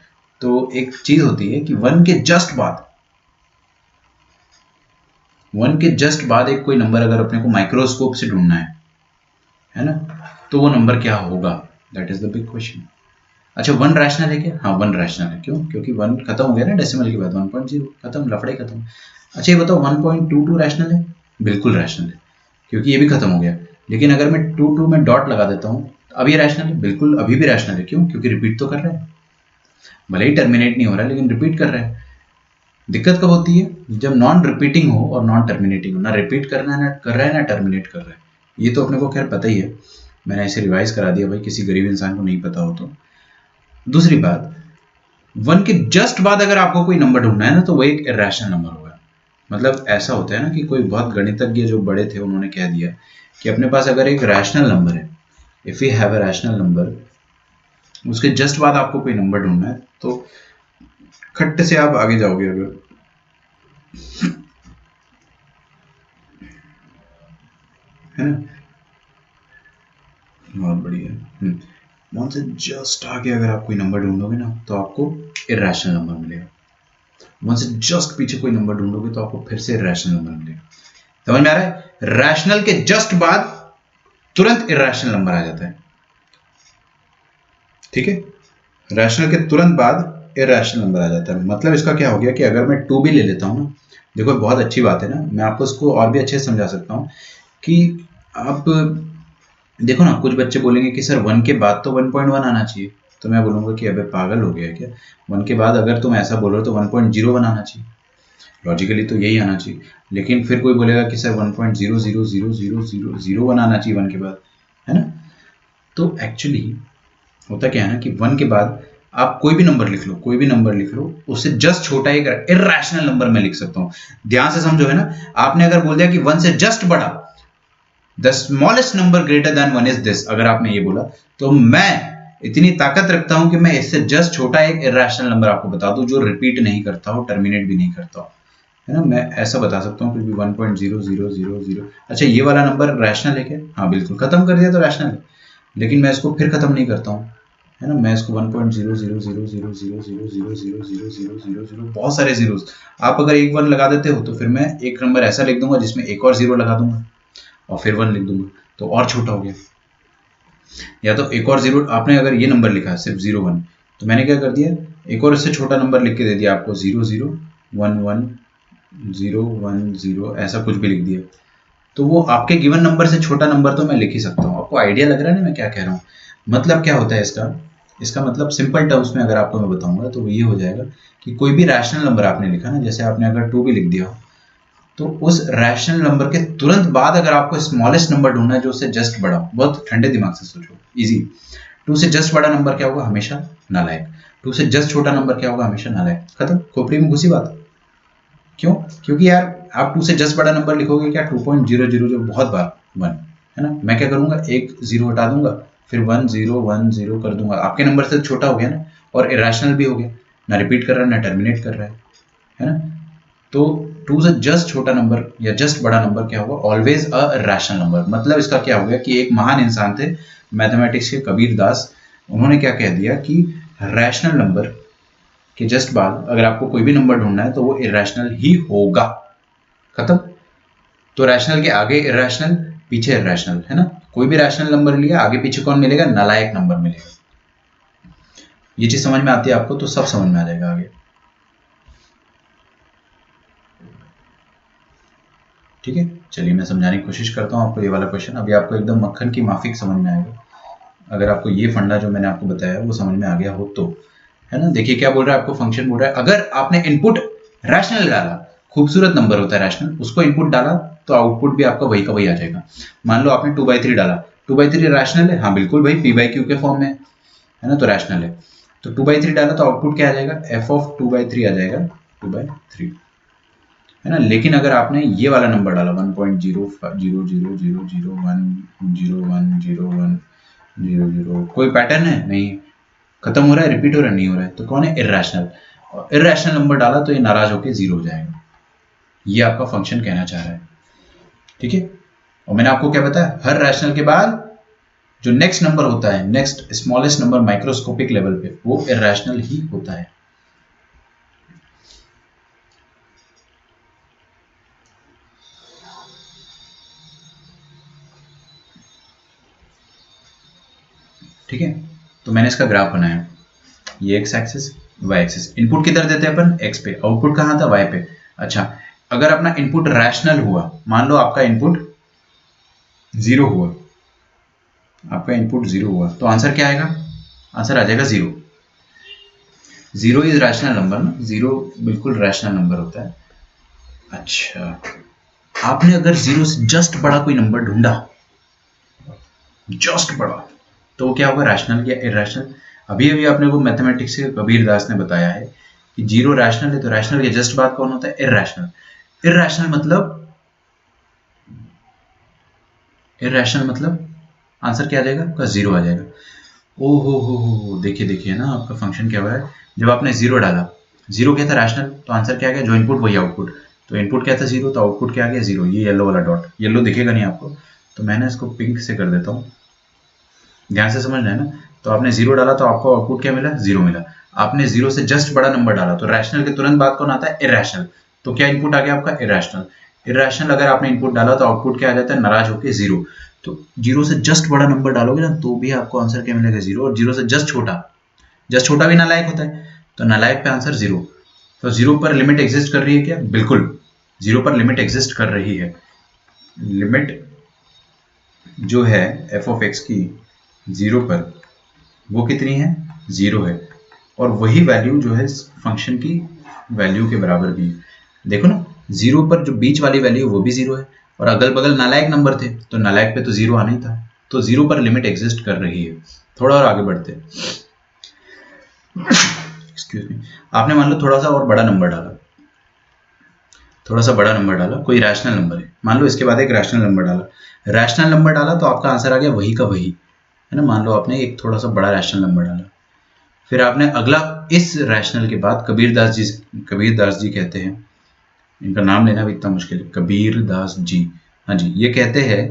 तो एक चीज होती है कि 1 के जस्ट बाद एक कोई नंबर अगर अपने को माइक्रोस्कोप से ढूंढना है ना, तो वो नंबर क्या होगा, that is the big question. अच्छा 1 रैशनल है क्या, हाँ 1 रैशनल है, क्यों, क्योंकि 1 खत्म हो गया ना डेसिमल के बाद, 1.0 खत्म, लफड़े खत्म। अच्छा ये बताओ 1.22 रैशनल है, बिल्कुल रैशनल है, क्योंकि ये भी खत्म हो गया। लेकिन अगर मैं 2 में डॉट लगा देता हूँ, अब ये रैशनल है, बिल्कुल अभी भी रैशनल है, क्यों, क्योंकि रिपीट तो कर रहा है, भले ही टर्मिनेट नहीं हो रहा है लेकिन रिपीट कर रहा है। दिक्कत कब होती है, जब नॉन रिपीटिंग हो और नॉन टर्मिनेटिंग हो, ना रिपीट करना है, ना कर रहा है, ना टर्मिनेट कर रहा है। ये तो अपने को खैर पता ही है, मैंने ऐसे रिवाइज करा दिया भाई, किसी गरीब इंसान को नहीं पता हो तो। दूसरी बात, 1 के जस्ट बाद अगर आपको कोई नंबर ढूंढना है ना, तो वो एक इरेशनल नंबर होगा। मतलब ऐसा होता है ना कि कोई बहुत गणितज्ञ जो बड़े थे उन्होंने कह दिया कि अपने पास अगर एक रैशनल नंबर है, if you have a rational number, उसके जस्ट बाद आपको कोई नंबर ढूंढना है, तो खट्ट से आप आगे जाओगे अगर, है ना, बहुत बढ़िया। वन से जस्ट आगे अगर आप कोई नंबर ढूंढोगे ना तो आपको इरेशनल नंबर मिलेगा। वन से जस्ट पीछे कोई नंबर ढूंढोगे तो आपको फिर से इरेशनल नंबर मिलेगा। समझ में आ रहा है? रैशनल के जस्ट बाद तुरंत इरेशनल नंबर आ जाता है। ठीक है, रैशनल के तुरंत बाद इरेशनल नंबर आ जाता है। मतलब इसका क्या हो गया कि अगर मैं 2 भी ले लेता हूं ना, देखो बहुत अच्छी बात है ना, मैं आपको इसको और भी अच्छे से समझा सकता हूं कि आप देखो ना, कुछ बच्चे बोलेंगे कि सर 1 के बाद तो 1.1 आना चाहिए, तो मैं बोलूंगा कि अबे पागल हो गया क्या, 1 के बाद अगर तुम ऐसा बोल रहे हो तो 1.01 आना चाहिए, लॉजिकली तो यही आना चाहिए। लेकिन फिर कोई बोलेगा कि सर 1.0000001 आना चाहिए 1 के बाद, है ना। तो एक्चुअली होता क्या है ना कि 1 के बाद आप कोई भी नंबर लिख लो, कोई भी नंबर लिख लो, उससे जस्ट छोटा एक इरेशनल नंबर मैं लिख सकता हूं। ध्यान से समझो, है ना। आपने अगर बोल दिया कि 1 से जस्ट बड़ा, the smallest number greater than 1 is this, अगर आपने ये बोला, तो मैं इतनी ताकत रखता हूं कि मैं इससे जस्ट छोटा एक इरेशनल नंबर आपको बता दूं जो रिपीट नहीं करता हो, टर्मिनेट भी नहीं करता हो, है ना। मैं ऐसा बता सकता हूँ कुछ भी 1.0000। अच्छा, ये वाला नंबर रैशनल है क्या? हाँ बिल्कुल, खत्म कर दिया तो रैशनल है। लेकिन मैं इसको फिर खत्म नहीं करता हूँ, है ना। मैं इसको 1.0000000000000 बहुत सारे जीरोस, आप अगर एक 1 लगा देते हो तो फिर मैं एक नंबर ऐसा लिख दूंगा जिसमें एक और 0 लगा दूंगा और फिर 1 लिख दूंगा, तो और छोटा हो गया। या तो एक और 0, आपने अगर ये नंबर लिखा सिर्फ 0 1, तो मैंने क्या कर दिया, एक और इससे छोटा नंबर लिख के दे दिया आपको 0011 010, ऐसा कुछ भी लिख दिया, तो वो आपके गिवन नंबर से छोटा नंबर तो मैं लिख ही सकता हूँ। आपको आइडिया लग रहा है ना मैं क्या कह रहा हूँ? मतलब क्या होता है इसका मतलब सिंपल टर्म्स में अगर आपको मैं बताऊंगा तो ये हो जाएगा कि कोई भी रैशनल नंबर आपने लिखा ना, जैसे आपने अगर 2 भी लिख दिया हो, तो उस रैशनल नंबर के तुरंत बाद अगर आपको स्मॉलेस्ट नंबर ढूंढना है जो उससे जस्ट बड़ा हो, बहुत ठंडे दिमाग से सोचो, इजी। 2 से जस्ट बड़ा नंबर क्या होगा? हमेशा नालायक। 2 से जस्ट छोटा नंबर क्या होगा? हमेशा नालायक। खत्म, खोपड़ी में घुसी बात। क्यों? क्योंकि यार आप 2 से जस्ट बड़ा नंबर लिखोगे क्या? 2.00 जो बहुत बार 1, है ना। मैं क्या करूंगा, एक 0 हटा दूंगा, फिर 1010 कर दूंगा, आपके नंबर से छोटा हो गया ना, और इरेशनल भी हो गया, ना रिपीट कर रहा है ना टर्मिनेट कर रहा है ना। तो 2 से जस्ट छोटा नंबर या जस्ट बड़ा नंबर क्या होगा? Always a rational number. मतलब इसका क्या हो गया कि एक महान इंसान थे मैथमेटिक्स के, कबीर दास, उन्होंने क्या कह दिया कि रैशनल नंबर के जस्ट बाद अगर आपको कोई भी नंबर ढूंढना है तो वो इरेशनल ही होगा। खत्म। तो रैशनल के आगे इरेशनल, पीछे इरेशनल, है ना। कोई भी रैशनल नंबर लिया, आगे पीछे कौन मिलेगा? नालायक नंबर मिलेगा। ये चीज समझ में आती है आपको तो सब समझ में आ जाएगा आगे। ठीक है, चलिए मैं समझाने की कोशिश करता हूँ आपको ये वाला क्वेश्चन। अभी आपको एकदम मक्खन की माफिक समझ में आएगा अगर आपको ये फंडा जो मैंने आपको बताया वो समझ में आ गया हो तो, है ना। देखिए क्या बोल रहा है आपको, फंक्शन बोल रहा है अगर आपने इनपुट रैशनल डाला, खूबसूरत नंबर होता है रैशनल, उसको इनपुट डाला तो आउटपुट भी आपका वही का वही आ जाएगा। मान लो आपने 2/3 डाला, 2/3 रैशनल है, हाँ बिल्कुल भाई, p/q के फॉर्म में है ना, तो रैशनल है। तो 2/3 डाला तो आउटपुट क्या आ जाएगा? f ऑफ 2/3 आ जाएगा, 2/3, है ना। लेकिन अगर आपने ये वाला नंबर डाला 1.0000001010100, कोई पैटर्न है नहीं, खत्म हो रहा है, रिपीट हो रहा है, नहीं हो रहा है, तो कौन है? इरेशनल। और इरेशनल नंबर डाला तो ये नाराज होकर 0 हो जाएगा। ये आपका फंक्शन कहना चाह रहा है। ठीक है, और मैंने आपको क्या बताया, हर रैशनल के बाद जो नेक्स्ट नंबर होता है, next smallest number microscopic level पे, वो इरेशनल ही होता है। ठीक है, तो मैंने इसका ग्राफ बनाया, ये x axis y axis, input किधर देते हैं अपन? एक्स पे, आउटपुट कहाँ था? वाई पे। अच्छा, अगर अपना इनपुट रैशनल हुआ, मान लो आपका इनपुट 0 हुआ, आपका इनपुट 0 हुआ, तो आंसर क्या आएगा? आंसर आ जाएगा 0। 0 इज रैशनल नंबर ना, 0 बिल्कुल रैशनल नंबर होता है। अच्छा, आपने अगर 0 से जस्ट बड़ा कोई नंबर ढूंढा, जस्ट बड़ा, तो क्या होगा? रैशनल या इरेशनल? अभी अभी आपने को मैथमेटिक्स के कबीर दास ने बताया है कि 0 रैशनल है, तो रैशनल के जस्ट बाद कौन होता है? इरेशनल। इरेशनल मतलब आंसर क्या आ जाएगा आपका? 0 आ जाएगा। ओ हो, देखिए देखिए ना आपका फंक्शन क्या हो रहा है। जब आपने 0 डाला जीरो क्या था, रैशनल, तो आंसर क्या आ गया, जो इनपुट वही आउटपुट, तो इनपुट क्या था जीरो, तो आउटपुट क्या आ गया जीरो। ये येलो वाला डॉट, येलो दिखेगा नहीं आपको, तो मैंने इसको पिंक से कर देता हूँ, ध्यान से समझना है ना। तो आपने जीरो डाला तो आपको आउटपुट क्या मिला, जीरो मिला। आपने जीरो से जस्ट बड़ा नंबर डाला तो रैशनल के तुरंत बाद कौन आता है, इरैशनल। तो क्या इनपुट आ गया आपका, इरैशनल। इरैशनल अगर आपने इनपुट डाला तो आउटपुट क्या आ जाता है, नाराज होकर जीरो। तो जीरो से जस्ट बड़ा नंबर डालोगे ना तो भी आपको आंसर क्या मिलेगा, जीरो। और जीरो से जस्ट छोटा भी नालायक होता है, तो नालायक पे आंसर जीरो। तो जीरो पर लिमिट एग्जिस्ट कर रही है क्या, बिल्कुल जीरो पर लिमिट एग्जिस्ट कर रही है। लिमिट जो है एफ ऑफ एक्स की जीरो पर, वो कितनी है, जीरो है। और वही वैल्यू जो है फंक्शन की वैल्यू के बराबर भी है। देखो ना, जीरो पर जो बीच वाली वैल्यू वो भी जीरो है, और अगल बगल नालायक नंबर थे तो नालायक पे तो जीरो आना ही था। तो जीरो पर लिमिट एग्जिस्ट कर रही है। थोड़ा और आगे बढ़ते हैं, एक्सक्यूज मी। आपने मान लो थोड़ा सा और बड़ा नंबर डाला, थोड़ा सा बड़ा नंबर डाला, कोई रैशनल नंबर है, मान लो इसके बाद एक रैशनल नंबर डाला। रैशनल नंबर डाला तो आपका आंसर आ गया वही का वही, है ना। मान लो आपने एक थोड़ा सा बड़ा रैशनल नंबर डाला, फिर आपने अगला इस रैशनल के बाद कबीरदास जी कहते हैं, इनका नाम लेना भी इतना मुश्किल है, कबीरदास जी, हाँ जी, ये कहते हैं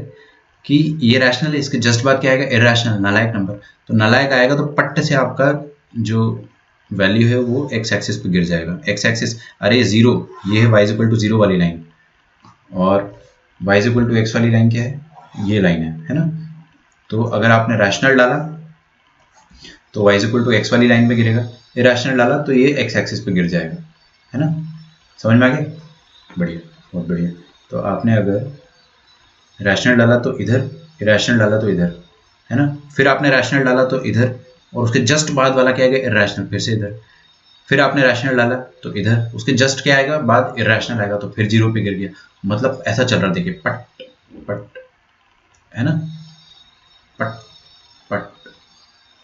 कि ये रैशनल है, इसके जस्ट बाद क्या आएगा, इरैशनल, नालायक नंबर। तो नालायक आएगा तो पट्ट से आपका जो वैल्यू है वो एक्स एक्सिस पे गिर जाएगा। एक्स एक्सिस, अरे जीरो, ये है वाई इक्वल टू जीरो वाली लाइन, और वाई इक्वल टू एक्स वाली लाइन क्या है, ये लाइन है ना। तो अगर आपने रैशनल डाला तो वाई इक्वल टू एक्स वाली लाइन पे गिरेगा, इरैशनल डाला तो ये एक्स एक्सिस पे गिर जाएगा, है ना। समझ में आ गया, बढ़िया, बहुत बढ़िया। तो आपने अगर रैशनल डाला तो इधर, इरैशनल डाला तो इधर, है ना। फिर आपने रैशनल डाला तो इधर, और उसके जस्ट बाद वाला क्या आएगा, इरैशनल, फिर से इधर। फिर आपने रैशनल डाला तो इधर, उसके जस्ट क्या आएगा, बाद इरैशनल आएगा, तो फिर जीरो पे गिर गया। मतलब ऐसा चल रहा, देखिए, पट पट, है ना, पट पट।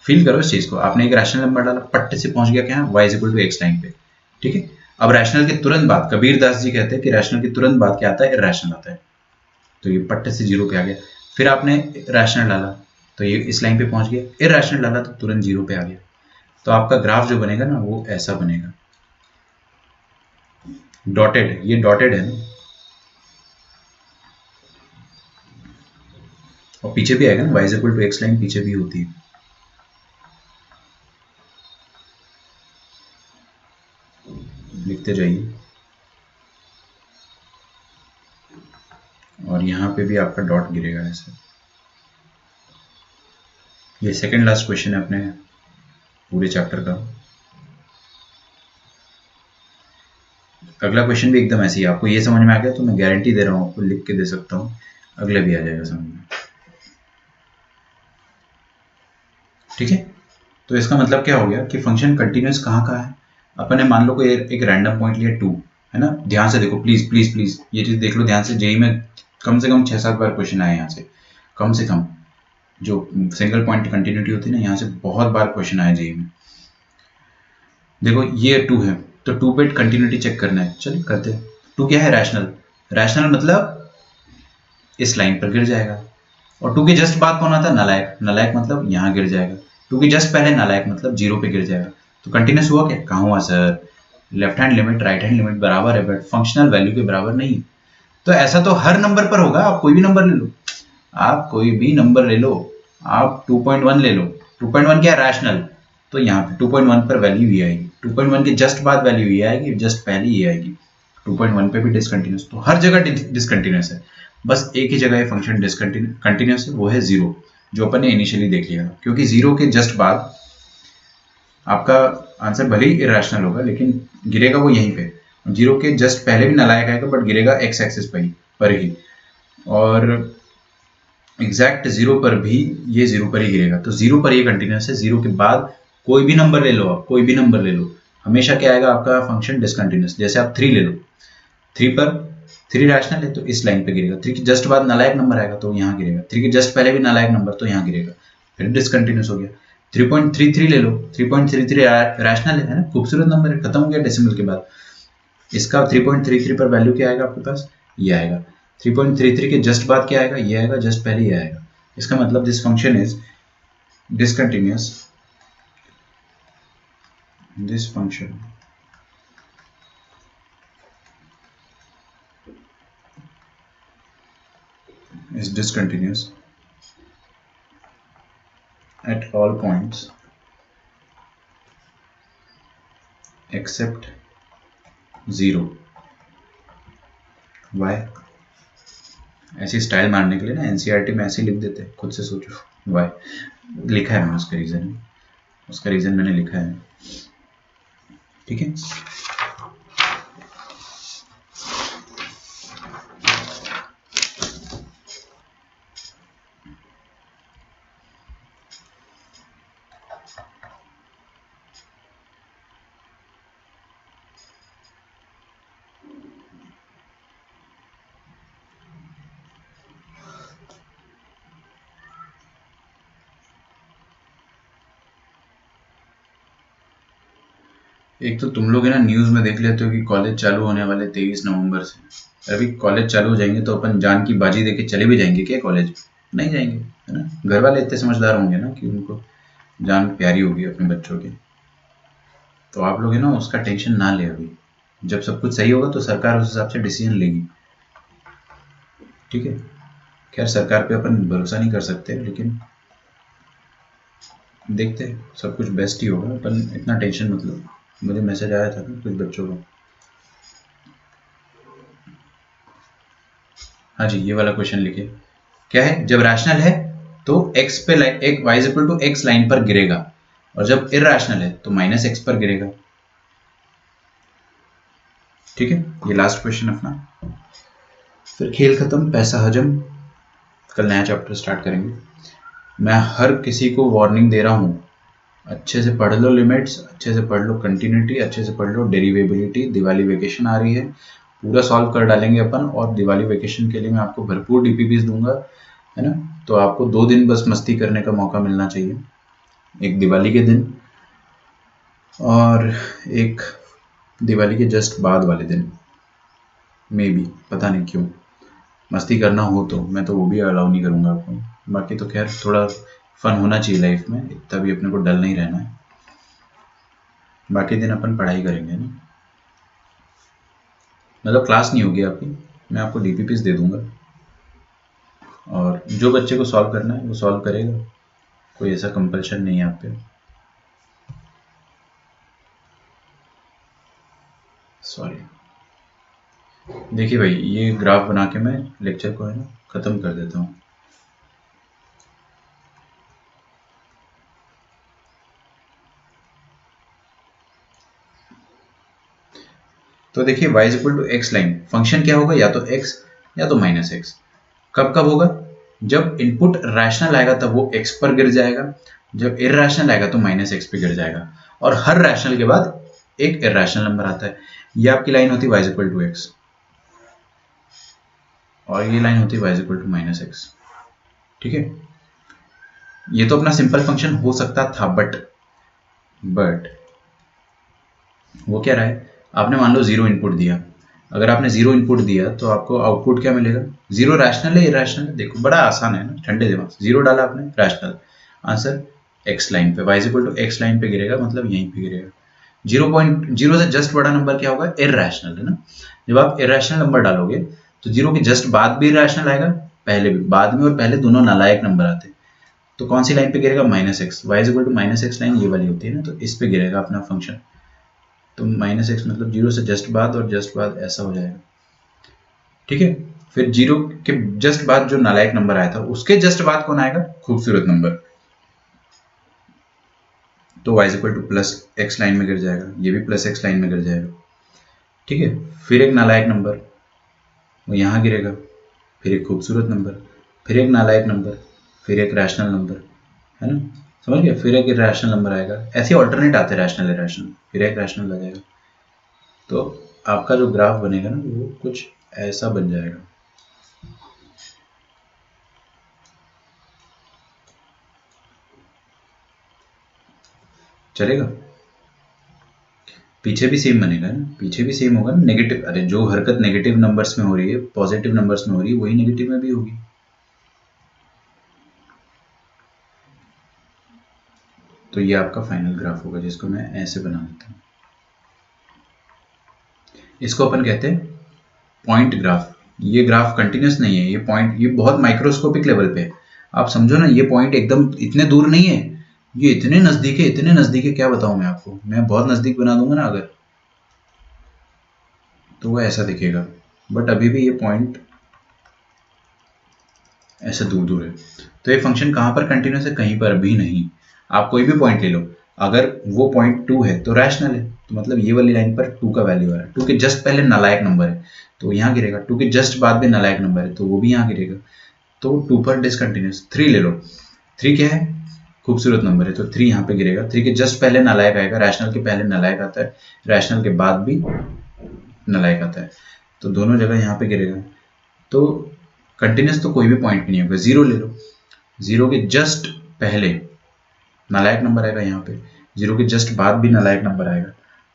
फील करो इस चीज को, आपने एक रैशनल नंबर डाला, पट्टे से पहुंच गया क्या, y equal to x line पे, ठीक है। अब रैशनल के तुरंत बाद कबीरदास जी कहते हैं कि रैशनल के तुरंत बाद क्या आता है, इरैशनल आता है। तो ये पट्टे से जीरो पे आ गया। फिर आपने रैशनल डाला तो ये इस लाइन पे पहुंच गया, इरैशनल डाला तो तुरंत जीरो पे आ गया। तो आपका ग्राफ जो बनेगा ना वो ऐसा बनेगा, डॉटेड, ये डॉटेड है ना, और पीछे भी आएगा ना, y equal to x line पीछे भी होती है। लिखते जाइए, और यहाँ पे भी आपका डॉट गिरेगा ऐसे। ये सेकंड लास्ट क्वेश्चन है अपने पूरे चैप्टर का। अगला क्वेश्चन भी एकदम ऐसे ही, आपको ये समझ में आ गया तो मैं गारंटी दे रहा हूँ, आपको लिख के दे सकता हूँ, अगले भी आ जाएगा समझ में, ठीक है। तो इसका मतलब क्या हो गया कि फंक्शन कंटिन्यूस कहाँ कहाँ है। अपन ने मान लो कोई एक रैंडम पॉइंट लिया 2, है ना। ध्यान से देखो प्लीज प्लीज प्लीज, ये चीज देख लो ध्यान से, जेई में कम से कम 6-7 बार क्वेश्चन आए यहाँ से, कम से कम। जो सिंगल पॉइंट कंटिन्यूटी होती है ना, यहाँ से बहुत बार क्वेश्चन आया जेई में। देखो ये 2 है, तो 2 पे कंटिन्यूटी चेक करना है, चलिए करते हैं। 2 क्या है, रैशनल। रैशनल मतलब इस लाइन पर गिर जाएगा, और 2 के जस्ट बाद कौन आता है, नालायक। नालायक मतलब यहाँ गिर जाएगा। 2 के जस्ट पहले नालायक मतलब जीरो पे गिर जाएगा। तो कंटिन्यूस हुआ क्या, कहाँ हुआ sir, left hand limit right hand limit बराबर है, बट फंक्शनल वैल्यू के बराबर नहीं। तो ऐसा तो हर नंबर पर होगा, आप कोई भी नंबर ले लो, आप कोई भी नंबर ले लो, आप 2.1 ले लो, 2.1 क्या है, रैशनल। तो यहाँ पे 2.1 पर वैल्यू ये आएगी, 2.1 के जस्ट बाद वैल्यू ये आएगी, जस्ट पहले ये आएगी। 2.1 पे भी डिसकंटिन्यूस, तो हर जगह डिसकंटिन्यूस है। बस एक ही जगह ये फंक्शन डिसकंटिन्यूस है, वो है जीरो, जो अपन ने इनिशियली देख लिया था। क्योंकि जीरो के जस्ट बाद आपका आंसर भले ही इरेशनल होगा लेकिन गिरेगा वो यहीं पे। जीरो के जस्ट पहले भी नालायक आएगा बट गिरेगा एक्स एक्सिस पर ही, और एग्जैक्ट जीरो पर भी ये जीरो पर ही गिरेगा। तो जीरो पर ये कंटिन्यूस है, जीरो के बाद कोई भी नंबर ले लो, आप कोई भी नंबर ले लो, हमेशा क्या आएगा आपका फंक्शन डिसकंटिन्यूस। जैसे आप 3 ले लो, 3 पर 3 रैशनल है तो इस लाइन पे गिरेगा, 3 के जस्ट बाद नालायक नंबर आएगा तो यहाँ गिरेगा, 3 के जस्ट पहले भी नालायक नंबर तो यहाँ गिरेगा, फिर डिसकंटिन्यूस हो गया। 3.33 ले लो, 3.33 रैशनल है ना, खूबसूरत नंबर है, खत्म हो गया डेसिमल के बाद। इसका 3.33 पर वैल्यू क्या आएगा आपके पास, ये आएगा। 3.33 के जस्ट बाद क्या आएगा, ये आएगा, जस्ट पहले ये आएगा। इसका मतलब this function is discontinuous, this function is discontinuous at all points except 0. Why? ऐसी स्टाइल मारने के लिए ना एनसीईआरटी में ऐसे लिख देते हैं, खुद से सोचो वाई। लिखा है मैंने उसका रीज़न मैंने लिखा है, ठीक है। एक तो तुम लोग है ना न्यूज़ में देख लेते हो कि कॉलेज चालू होने वाले 23 नवंबर से। अभी कॉलेज चालू हो जाएंगे तो अपन जान की बाजी देके चले भी जाएंगे क्या कॉलेज? नहीं जाएंगे, है ना। घर वाले इतने समझदार होंगे ना कि उनको जान प्यारी होगी अपने बच्चों की। तो आप लोग है ना उसका टेंशन ना ले। अभी जब सब कुछ सही होगा तो सरकार उस हिसाब से डिसीजन लेगी, ठीक है। खैर सरकार पे अपन भरोसा नहीं कर सकते, लेकिन देखते हैं, सब कुछ बेस्ट ही होगा। अपन इतना टेंशन मत लो। मुझे मैसेज आया था कुछ बच्चों को। हाँ जी, ये वाला क्वेश्चन लिखे। क्या है? जब रैशनल है तो x पे एक y equal to x line पर गिरेगा, और जब इरेशनल है तो माइनस x पर गिरेगा, ठीक है। ये लास्ट क्वेश्चन अपना, फिर खेल खत्म, पैसा हजम। कल नया चैप्टर स्टार्ट करेंगे। मैं हर किसी को वार्निंग दे रहा हूँ, अच्छे से पढ़ लो लिमिट्स, अच्छे से पढ़ लो कंटिन्यूटी, अच्छे से पढ़ लो डेरिवेबिलिटी। दिवाली वेकेशन आ रही है, पूरा सॉल्व कर डालेंगे अपन, और दिवाली वेकेशन के लिए मैं आपको भरपूर डीपीपीज दूंगा, है ना। तो आपको 2 दिन बस मस्ती करने का मौका मिलना चाहिए, एक दिवाली के दिन और एक दिवाली के जस्ट बाद वाले दिन। मे बी, पता नहीं क्यों, मस्ती करना हो तो मैं तो वो भी अलाउ नहीं करूँगा आपको। बाकी तो खैर थोड़ा फन होना चाहिए लाइफ में, इतना भी अपने को डल नहीं रहना है। बाकी दिन अपन पढ़ाई करेंगे ना, मतलब क्लास नहीं होगी आपकी, मैं आपको डीपीपीज दे दूंगा, और जो बच्चे को सॉल्व करना है वो सॉल्व करेगा। कोई ऐसा कंपल्शन नहीं है आप पे। सॉरी। देखिए भाई, ये ग्राफ बना के मैं लेक्चर को है ना ख़त्म कर देता हूँ। तो देखिए y equal to x line, function क्या होगा? या तो x या तो माइनस एक्स। कब कब होगा? जब इनपुट रैशनल आएगा तब वो x पर गिर जाएगा, जब इरेशनल आएगा तो माइनस एक्स पे गिर जाएगा, और हर रैशनल के बाद एक इरेशनल नंबर आता है। ये आपकी लाइन होती है y इक्वल टू एक्स, और ये लाइन होती है y equal to minus x, ठीक है। ये तो अपना सिंपल फंक्शन हो सकता था, बट वो क्या रहा है, आपने मान लो 0 इनपुट दिया। अगर आपने 0 इनपुट दिया तो आपको आउटपुट क्या मिलेगा? 0 रैशनल है इरेशनल है? देखो बड़ा आसान है ना, ठंडे दिमाग से 0 डाला आपने, रैशनल आंसर x लाइन पे, y equal to x line पे गिरेगा, मतलब यहीं पे गिरेगा। 0.0 से जस्ट बड़ा नंबर क्या होगा? इरेशनल, है ना। जब आप इरेशनल नंबर डालोगे तो 0 के जस्ट बाद भी इरेशनल आएगा, पहले भी, बाद में और पहले दोनों नालायक नंबर आते हैं। तो कौन सी लाइन पे गिरेगा? Minus x. Y equal to minus x line ये वाली होती है ना, तो इस पे गिरेगा अपना फंक्शन। तो माइनस एक्स मतलब 0 से जस्ट बाद, और जस्ट बाद ऐसा हो जाएगा, ठीक है। फिर 0 के जस्ट बाद जो नालायक नंबर आया था, उसके जस्ट बाद कौन आएगा? खूबसूरत नंबर। तो y equal two plus x line में गिर जाएगा, ये भी प्लस एक्स लाइन में गिर जाएगा, ठीक है। फिर एक नालायक नंबर वो यहाँ गिरेगा, फिर एक खूबसूरत नंबर, फिर एक नालायक नंबर, फिर एक रैशनल नंबर, है ना। समझ गए? फिर एक रैशनल नंबर आएगा, ऐसे ऑल्टरनेट आते हैं, रैशनल इरेशनल, फिर एक रैशनल आ जाएगा। तो आपका जो ग्राफ बनेगा ना वो कुछ ऐसा बन जाएगा। चलेगा? पीछे भी सेम बनेगा ना, पीछे भी सेम होगा ना। नेगेटिव, अरे जो हरकत नेगेटिव नंबर्स में हो रही है, पॉजिटिव नंबर्स में हो रही है, वही नेगेटिव में भी होगी। तो ये आपका फाइनल ग्राफ होगा, जिसको मैं ऐसे बना देता हूँ। इसको अपन कहते हैं पॉइंट ग्राफ, ये ग्राफ कंटिन्यूस नहीं है, ये पॉइंट ये बहुत माइक्रोस्कोपिक लेवल पे है। आप समझो ना, ये पॉइंट एकदम इतने दूर नहीं है, ये इतने नजदीक है, इतने नजदीक है, क्या बताऊं मैं आपको। मैं बहुत नजदीक बना दूंगा ना अगर, तो वो ऐसा दिखेगा, बट अभी भी ये पॉइंट ऐसे दूर दूर है। तो ये फंक्शन कहाँ पर कंटिन्यूस है? कहीं पर भी नहीं। आप कोई भी पॉइंट ले लो, अगर वो पॉइंट 2 है तो रैशनल है, तो मतलब ये वाली लाइन पर 2 का वैल्यू आ रहा है। 2 के जस्ट पहले नालायक नंबर है तो यहाँ गिरेगा, 2 के जस्ट बाद में नालायक नंबर है तो वो भी यहाँ गिरेगा। तो 2 पर डिसकंटिन्यूस। 3 ले लो, 3 क्या है? खूबसूरत नंबर है, तो 3 यहाँ पे गिरेगा। 3 के जस्ट पहले नालायक आएगा, रैशनल के पहले नालायक आता है, रैशनल के बाद भी नालायक आता है, तो दोनों जगह यहाँ पे गिरेगा। तो कंटिन्यूस तो कोई भी पॉइंट भी नहीं होगा। 0 ले लो, 0 के जस्ट पहले नालायक नंबर आएगा यहाँ पे, 0 के जस्ट बाद भी नालायक नंबर आएगा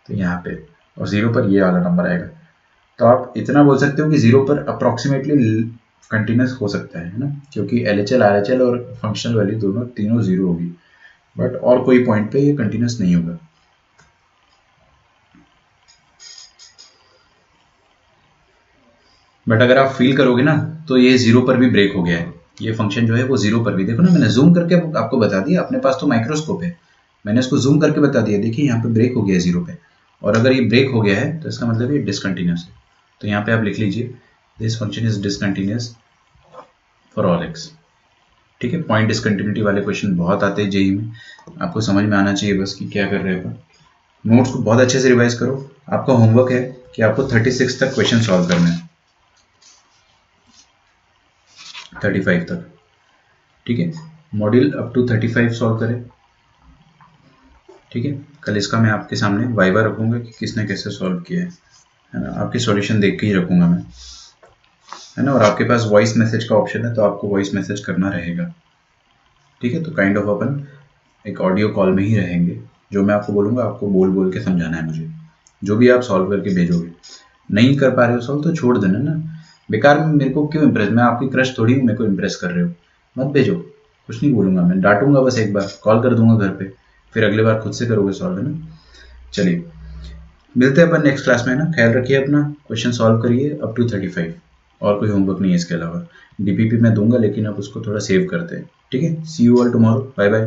तो यहाँ पे, और 0 पर ये वाला नंबर आएगा। तो आप इतना बोल सकते हो कि 0 पर अप्रोक्सीमेटली कंटिन्यूस हो सकता है ना, क्योंकि LHL RHL और फंक्शनल वैल्यू दोनों तीनों 0 होगी, बट और कोई पॉइंट पे ये कंटिन्यूस नहीं होगा। बट अगर आप फील करोगे ना तो ये 0 पर भी ब्रेक हो गया है, ये फंक्शन जो है वो 0 पर भी, देखो ना मैंने जूम करके आपको बता दिया, अपने पास तो माइक्रोस्कोप है, मैंने इसको जूम करके बता दिया, देखिए यहाँ पे ब्रेक हो गया है 0 पे। और अगर ये ब्रेक हो गया है तो इसका मतलब ये डिसकंटिन्यूस है। तो यहाँ पे आप लिख लीजिए, this function is discontinuous for all x. ठीक है, पॉइंट डिसकंटिन्यूटी वाले क्वेश्चन बहुत आते हैं जेई में, आपको समझ में आना चाहिए बस कि क्या कर रहे हो। नोट्स को बहुत अच्छे से रिवाइज करो। आपका होमवर्क है कि आपको 36 तक क्वेश्चन सॉल्व करना है, 35 तक। ठीक है, मॉड्यूल अप टू 35 सॉल्व करें। ठीक है, कल इसका मैं आपके सामने वाइवा रखूंगा कि किसने कैसे सॉल्व किया है ना, आपके सॉल्यूशन देख के ही रखूंगा मैं, है ना। और आपके पास वॉइस मैसेज का ऑप्शन है तो आपको वॉइस मैसेज करना रहेगा। ठीक है, तो काइंड ऑफ अपन एक ऑडियो कॉल में ही रहेंगे, जो मैं आपको बोलूँगा आपको बोल बोल के समझाना है मुझे, जो भी आप सॉल्व करके भेजोगे। नहीं कर पा रहे हो सॉल्व तो छोड़ देना ना, बेकार में मेरे को क्यों इम्प्रेस, मैं आपकी क्रश थोड़ी हूँ मेरे को इम्प्रेस कर रहे हो, मत भेजो। कुछ नहीं बोलूँगा मैं, डांटूंगा बस, एक बार कॉल कर दूंगा घर पे, फिर अगली बार खुद से करोगे सॉल्व, है ना। चलिए, मिलते हैं अपन नेक्स्ट क्लास में, है ना। ख्याल रखिए अपना, क्वेश्चन सॉल्व करिए अप टू 35, और कोई होमवर्क नहीं है इसके अलावा। DPP मैं दूंगा लेकिन आप उसको थोड़ा सेव करते हैं। ठीक है, see you all tomorrow, bye bye.